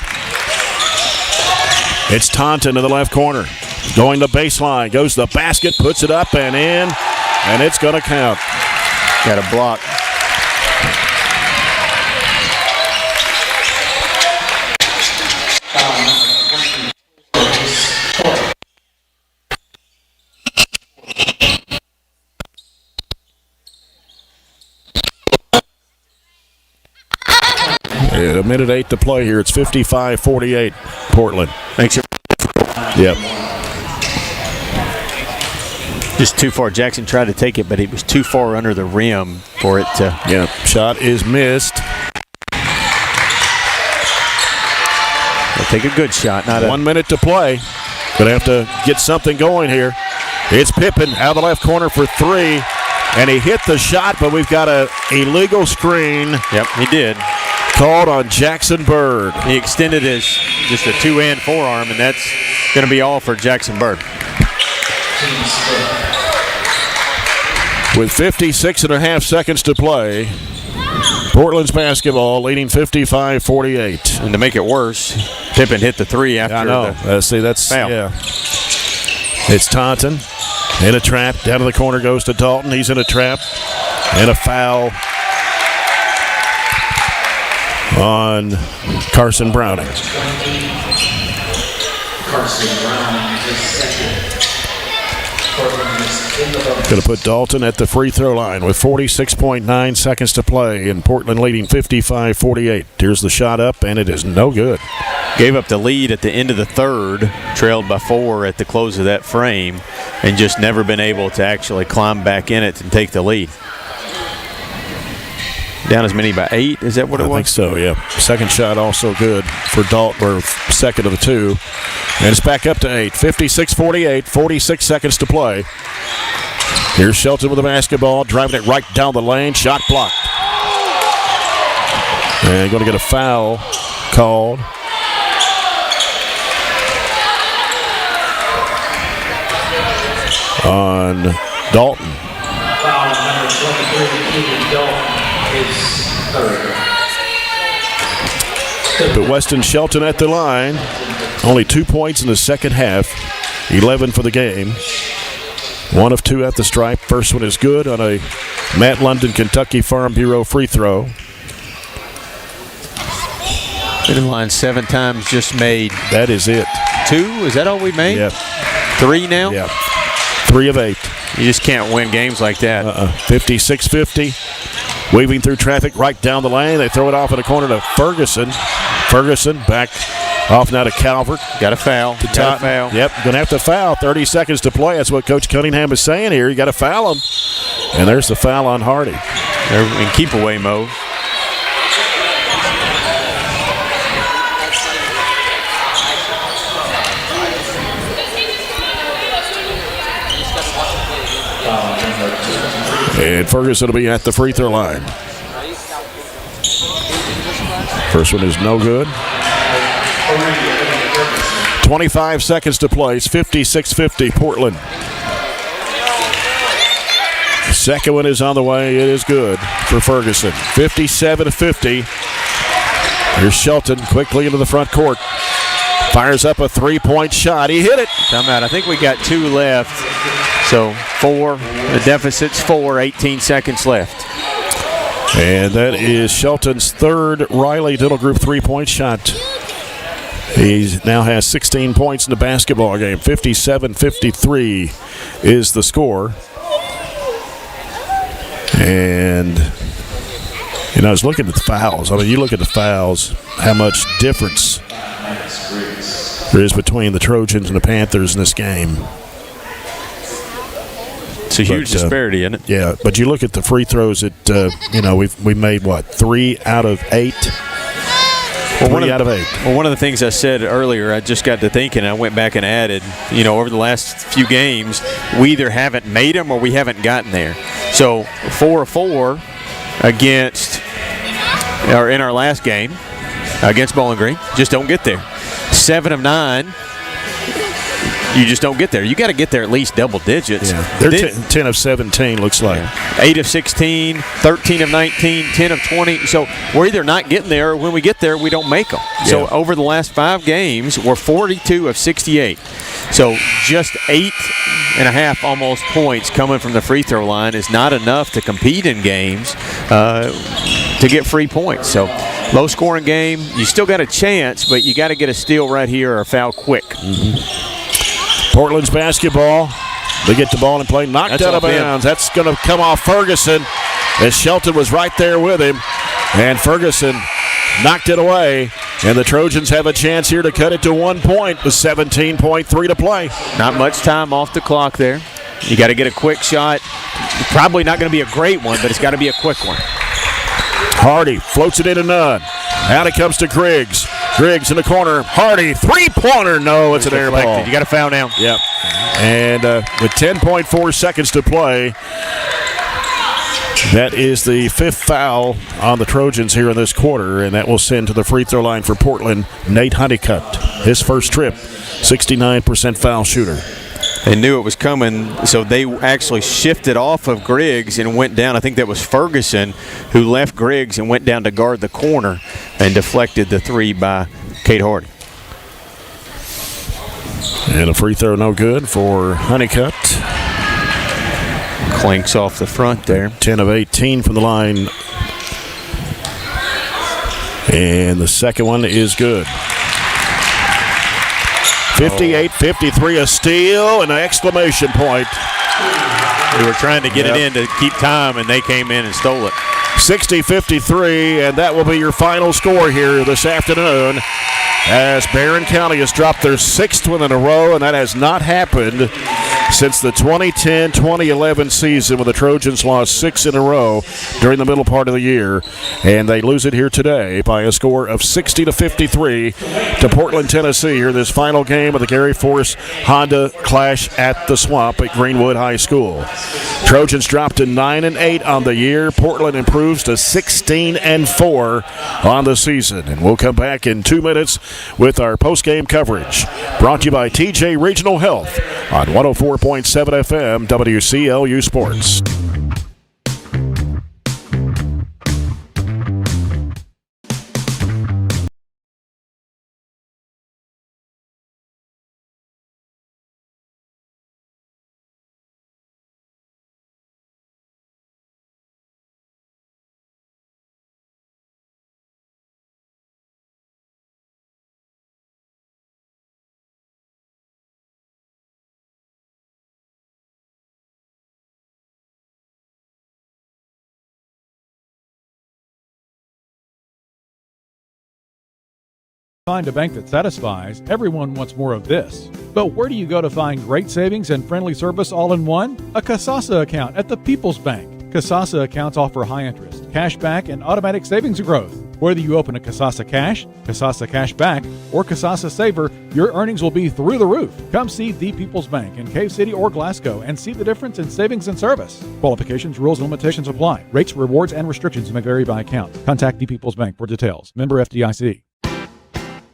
It's Taunton in the left corner. Going the baseline, goes to the basket, puts it up and in, and it's going to count. Got a block. Yeah, 1:08 to play here. It's 55-48, Portland. Makes it Yep. just too far. Jackson tried to take it, but it was too far under the rim for it to. Yeah, shot is missed. They'll take a good shot. Not 1 minute to play. Gonna have to get something going here. It's Pippen out of the left corner for three, and he hit the shot, but we've got a illegal screen. Yep, he did. Called on Jackson Bird. He extended his just a two-hand forearm, and that's going to be all for Jackson Bird. With 56.5 seconds to play, Portland's basketball leading 55-48. And to make it worse, Pippen hit the three after I know. That's foul. Yeah. It's Taunton in a trap. Down to the corner goes to Dalton. He's in a trap. And a foul on Carson Browning. Going to put Dalton at the free throw line with 46.9 seconds to play, and Portland leading 55-48. Here's the shot up, and it is no good. Gave up the lead at the end of the third, trailed by 4 at the close of that frame, and just never been able to actually climb back in it and take the lead. Down as many by 8, is that what it was? I think so, yeah. Second shot also good for Dalton, or second of the two. And it's back up to 8. 56-48, 46 seconds to play. Here's Shelton with the basketball, driving it right down the lane. Shot blocked. And going to get a foul called. On Dalton. Foul number 23, Ethan Dalton. But Weston Shelton at the line. Only 2 points in the second half. 11 for the game. 1 of 2 at the stripe. First one is good on a Matt London Kentucky Farm Bureau free throw. Been in line 7 times, just made. That is it. 2? Is that all we made? Yeah. 3 now? Yeah. 3 of 8. You just can't win games like that. 56-50. Weaving through traffic right down the lane. They throw it off in the corner to Ferguson. Ferguson back off now to Calvert. Got a foul. Got a foul. Yep, going to have to foul. 30 seconds to play. That's what Coach Cunningham is saying here. You got to foul him. And there's the foul on Hardy. They're in keep away mode. And Ferguson will be at the free throw line. First one is no good. 25 seconds to play. It's 56-50 Portland. Second one is on the way. It is good for Ferguson. 57-50. Here's Shelton quickly into the front court. Fires up a three-point shot. He hit it. Timeout. I think we got 2 left. So 4. The deficit's 4. 18 seconds left. And that is Shelton's third Riley Dental Group three-point shot. He now has 16 points in the basketball game. 57-53 is the score. And, you know, I was looking at the fouls. I mean, you look at the fouls, how much difference there is between the Trojans and the Panthers in this game. It's a huge disparity, isn't it? Yeah, but you look at the free throws. You know, we made what, 3 out of 8. Well, 3 out of 8. Well, one of the things I said earlier, I just got to thinking. I went back and added. You know, over the last few games, we either haven't made them or we haven't gotten there. So 4 of 4 in our last game against Bowling Green. Just don't get there. 7 of 9. You just don't get there. You got to get there at least double digits. Yeah. They're 10 of 17, looks like. 8 of 16, 13 of 19, 10 of 20. So we're either not getting there, or when we get there, we don't make them. Yeah. So over the last 5 games, we're 42 of 68. So just 8.5 almost points coming from the free throw line is not enough to compete in games to get free points. So low-scoring game. You still got a chance, but you got to get a steal right here or a foul quick. Mm-hmm. Portland's basketball. They get the ball and play. Knocked out of bounds. That's going to come off Ferguson, as Shelton was right there with him. And Ferguson knocked it away. And the Trojans have a chance here to cut it to 1 point with 17.3 to play. Not much time off the clock there. You got to get a quick shot. Probably not going to be a great one, but it's got to be a quick one. Hardy floats it in and none. Out it comes to Griggs. Griggs in the corner. Hardy, three-pointer. No, it's an air ball. You got to foul now. Yep. And with 10.4 seconds to play, that is the 5th foul on the Trojans here in this quarter, and that will send to the free throw line for Portland Nate Honeycutt. His first trip, 69% foul shooter. They knew it was coming, so they actually shifted off of Griggs and went down. I think that was Ferguson who left Griggs and went down to guard the corner and deflected the 3 by Kate Hardy. And a free throw no good for Honeycutt. Clinks off the front there. 10 of 18 from the line. And the second one is good. 58-53, a steal and an exclamation point. We were trying to get it in to keep time, and they came in and stole it. 60-53, and that will be your final score here this afternoon, as Barren County has dropped their 6th win in a row, and that has not happened since the 2010-2011 season, when the Trojans lost 6 in a row during the middle part of the year, and they lose it here today by a score of 60-53 to Portland, Tennessee, here this final game of the Gary Force Honda Clash at the Swamp at Greenwood High School. Trojans dropped to 9-8 on the year. Portland improves to 16-4 on the season, and we'll come back in 2 minutes with our post-game coverage, brought to you by TJ Regional Health on 104.7 FM WCLU Sports. Find a bank that satisfies. Everyone wants more of this. But where do you go to find great savings and friendly service all in one? A Kasasa account at the People's Bank. Kasasa accounts offer high interest, cash back, and automatic savings growth. Whether you open a Kasasa Cash, Kasasa Cash Back, or Kasasa Saver, your earnings will be through the roof. Come see the People's Bank in Cave City or Glasgow and see the difference in savings and service. Qualifications, rules, and limitations apply. Rates, rewards, and restrictions may vary by account. Contact the People's Bank for details. Member FDIC.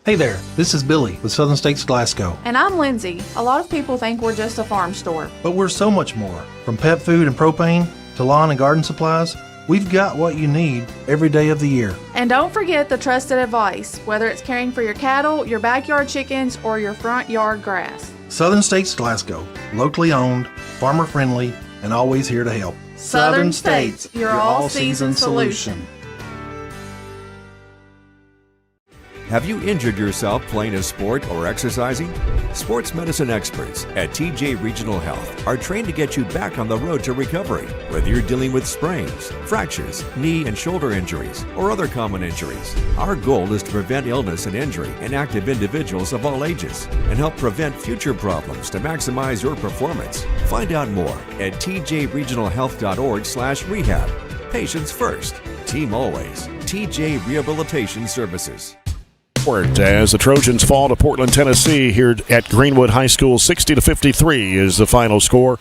Hey there, this is Billy with Southern States Glasgow. And I'm Lindsay. A lot of people think we're just a farm store. But we're so much more. From pet food and propane to lawn and garden supplies, we've got what you need every day of the year. And don't forget the trusted advice, whether it's caring for your cattle, your backyard chickens, or your front yard grass. Southern States Glasgow, locally owned, farmer friendly, and always here to help. Southern States, your all-season solution. Have you injured yourself playing a sport or exercising? Sports medicine experts at TJ Regional Health are trained to get you back on the road to recovery, whether you're dealing with sprains, fractures, knee and shoulder injuries, or other common injuries. Our goal is to prevent illness and injury in active individuals of all ages and help prevent future problems to maximize your performance. Find out more at tjregionalhealth.org/rehab. Patients first, team always. TJ Rehabilitation Services. report as the Trojans fall to Portland, Tennessee here at Greenwood High School. 60-53 is the final score.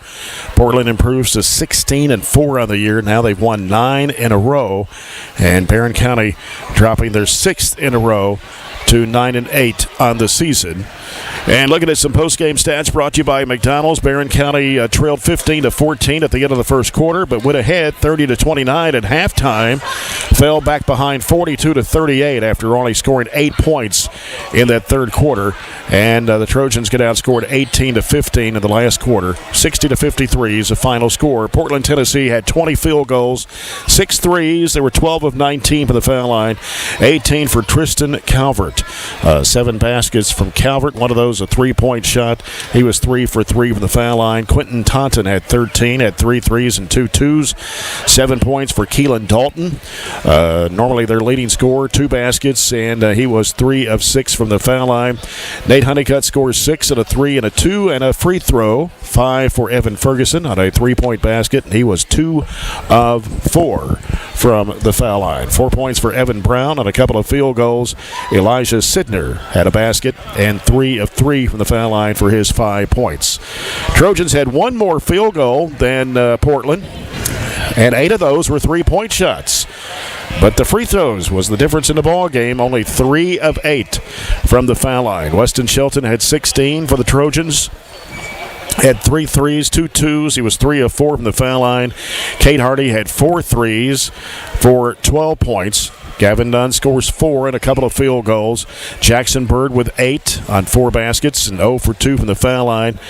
Portland improves to 16-4 on the year. Now they've won 9 in a row, and Barren County dropping their 6th in a row to 9-8 on the season. And looking at some post-game stats brought to you by McDonald's. Barren County trailed 15-14 at the end of the first quarter, but went ahead 30-29 at halftime. Fell back behind 42-38 after only scoring 8 points in that third quarter. And the Trojans get outscored 18-15 in the last quarter. 60-53 is the final score. Portland, Tennessee had 20 field goals, 6 threes. There were 12 of 19 from the foul line, 18 for Tristan Calvert. 7 baskets from Calvert. One of those a three-point shot. He was 3 for 3 from the foul line. Quentin Taunton had 13, had 3 threes and 2 twos. 7 points for Keelan Dalton. Normally their leading scorer, 2 baskets, and he was 3 of 6 from the foul line. Nate Honeycutt scores 6 and a 3 and a 2 and a free throw. 5 for Evan Ferguson on a 3-point basket. He was 2 of 4 from the foul line. 4 points for Evan Brown on a couple of field goals. Elijah Sidner had a basket and 3 of 3 from the foul line for his 5 points. Trojans had 1 more field goal than Portland, and 8 of those were 3-point shots. But the free throws was the difference in the ball game. Only 3 of 8 from the foul line. Weston Shelton had 16 for the Trojans. Had 3 threes, 2 twos. He was 3 of 4 from the foul line. Kate Hardy had 4 threes for 12 points. Gavin Dunn scores 4 and a couple of field goals. Jackson Bird with 8 on 4 baskets and 0 for 2 from the foul line.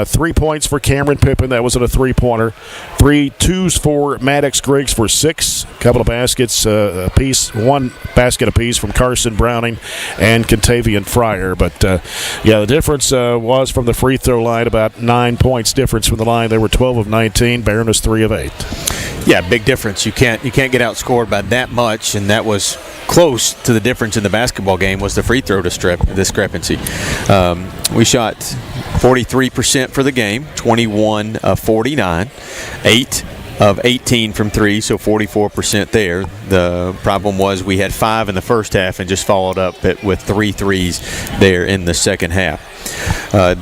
3 points for Cameron Pippin. That was at a 3-pointer. 3 twos for Maddox Griggs for 6. A couple of baskets apiece. 1 basket apiece from Carson Browning and Contavian Fryer. But, the difference was from the free throw line, about 9 points difference from the line. They were 12 of 19. Barren was 3 of 8. Yeah, big difference. You can't get outscored by that much, and that was close to the difference in the basketball game was the free throw discrepancy. We shot 43% for the game, 21 of 49, 8 of 18 from 3, so 44% there. The problem was we had 5 in the first half and just followed up with 3 threes there in the second half.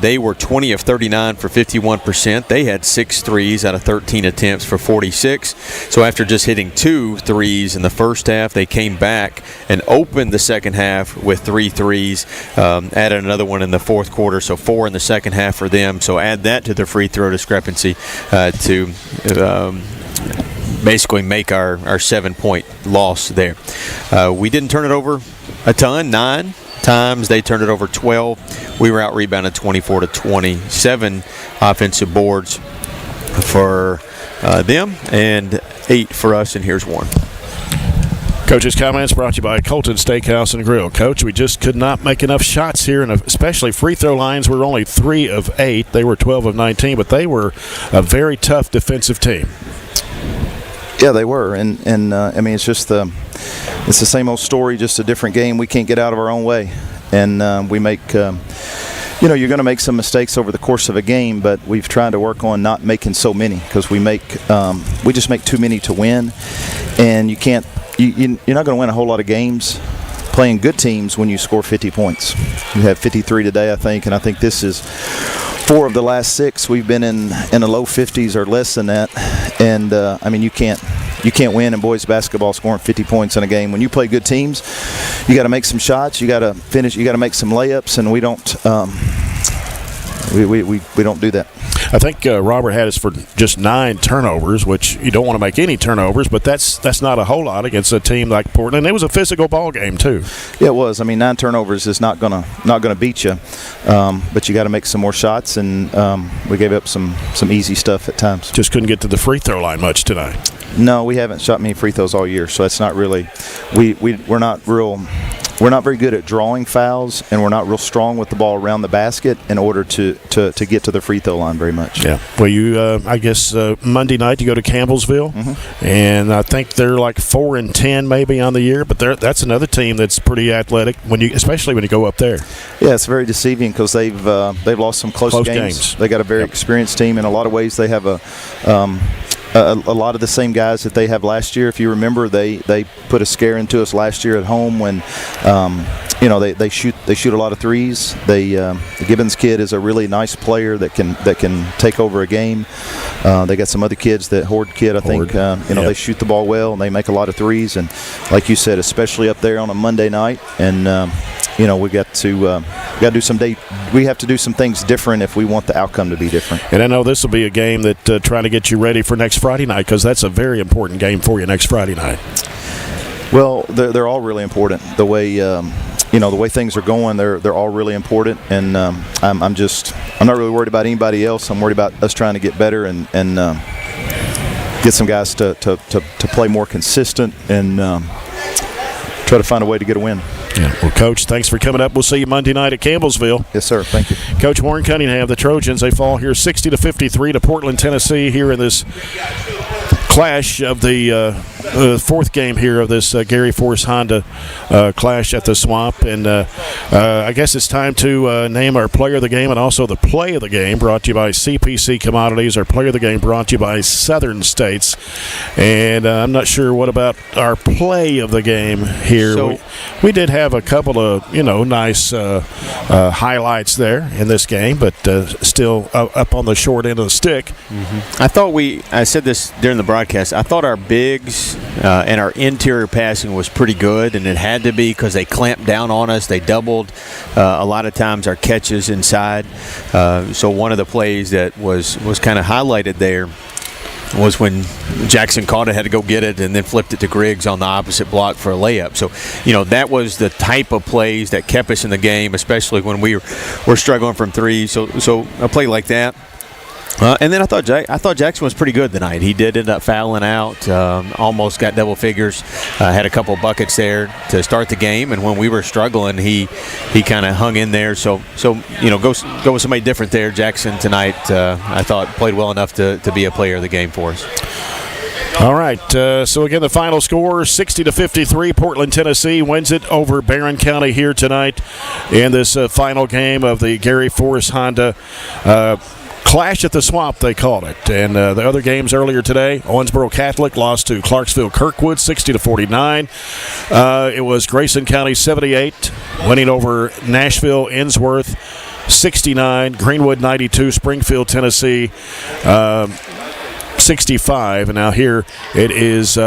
They were 20 of 39 for 51%. They had 6 threes out of 13 attempts for 46. So after just hitting 2 threes in the first half, they came back and opened the second half with 3 threes, added another one in the fourth quarter, so 4 in the second half for them. So add that to the free throw discrepancy to basically make our 7-point loss there. We didn't turn it over a ton, 9 times. They turned it over 12. We were out rebounded 24-20. 7 offensive boards for them and 8 for us, and here's 1. Coach's comments brought to you by Colton Steakhouse and Grill. Coach, we just could not make enough shots here, and especially free throw lines were only 3 of 8. They were 12 of 19, but they were a very tough defensive team. Yeah, they were, and I mean, it's just it's the same old story, just a different game. We can't get out of our own way, and we make you're going to make some mistakes over the course of a game, but we've tried to work on not making so many, because we just make too many to win, and you can't. You're not going to win a whole lot of games playing good teams when you score 50 points. You have 53 today, I think, and I think this is 4 of the last 6. We've been in the low 50s or less than that, and I mean, you can't win in boys basketball scoring 50 points in a game. When you play good teams, you got to make some shots, you got to finish, you got to make some layups, and we don't do that. I think Robert had us for just 9 turnovers, which you don't want to make any turnovers, but that's not a whole lot against a team like Portland. It was a physical ball game too. Yeah, it was. I mean, 9 turnovers is not gonna beat you, but you got to make some more shots, and we gave up some easy stuff at times. Just couldn't get to the free throw line much tonight. No, we haven't shot many free throws all year, so that's not really. We're not very good at drawing fouls, and we're not real strong with the ball around the basket in order to get to the free throw line very much. Yeah. Well, I guess Monday night you go to Campbellsville, and I think they're like 4-10 maybe on the year, but that's another team that's pretty athletic especially when you go up there. Yeah, it's very deceiving because they've lost some close games. They got a very experienced team. In a lot of ways, they have a lot of the same guys that they have last year. If you remember, they put a scare into us last year at home when they shoot a lot of threes. The Gibbons kid is a really nice player that can take over a game. They got some other kids, that Horde kid, I think, they shoot the ball well and they make a lot of threes. And like you said, especially up there on a Monday night, and we got to do we have to do some things different if we want the outcome to be different. And I know this will be a game that trying to get you ready for next Friday night, because that's a very important game for you next Friday night. Well, they're all really important. The way the way things are going, they're all really important. And I'm not really worried about anybody else. I'm worried about us trying to get better and get some guys to play more consistent and try to find a way to get a win. Yeah. Well, Coach, thanks for coming up. We'll see you Monday night at Campbellsville. Yes, sir. Thank you. Coach Warren Cunningham, the Trojans, they fall here 60-53 to Portland, Tennessee, here in this clash of the fourth game here of this Gary Force Honda clash at the Swamp. And I guess it's time to name our player of the game and also the play of the game, brought to you by CPC Commodities. Our player of the game brought to you by Southern States. And I'm not sure what about our play of the game here. So, we did have a couple of, nice highlights there in this game, but still up on the short end of the stick. Mm-hmm. I said this during the broadcast, I thought our bigs and our interior passing was pretty good, and it had to be because they clamped down on us. They doubled a lot of times our catches inside. So one of the plays that was kind of highlighted there was when Jackson caught it, had to go get it, and then flipped it to Griggs on the opposite block for a layup. So, that was the type of plays that kept us in the game, especially when we were struggling from three. So a play like that. And then I thought Jackson was pretty good tonight. He did end up fouling out, almost got double figures, had a couple buckets there to start the game. And when we were struggling, he kind of hung in there. So go with somebody different there. Jackson tonight, I thought played well enough to be a player of the game for us. All right, so again, the final score, 60-53. Portland, Tennessee wins it over Barren County here tonight in this final game of the Gary Force Honda Clash at the Swamp, they called it. And the other games earlier today, Owensboro Catholic lost to Clarksville Kirkwood 60-49. It was Grayson County 78, winning over Nashville Innsworth 69, Greenwood 92, Springfield, Tennessee 65. And now here it is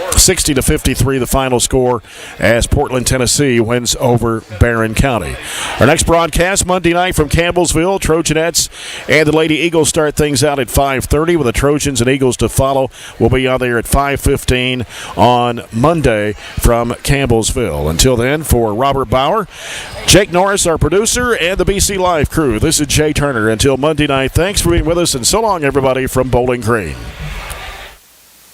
60-53, the final score, as Portland, Tennessee wins over Barren County. Our next broadcast Monday night from Campbellsville. Trojanettes and the Lady Eagles start things out at 5:30 with the Trojans and Eagles to follow. We'll be out there at 5:15 on Monday from Campbellsville. Until then, for Robert Bauer, Jake Norris, our producer, and the BC Live crew, this is Jay Turner. Until Monday night, thanks for being with us, and so long, everybody, from Bowling Green.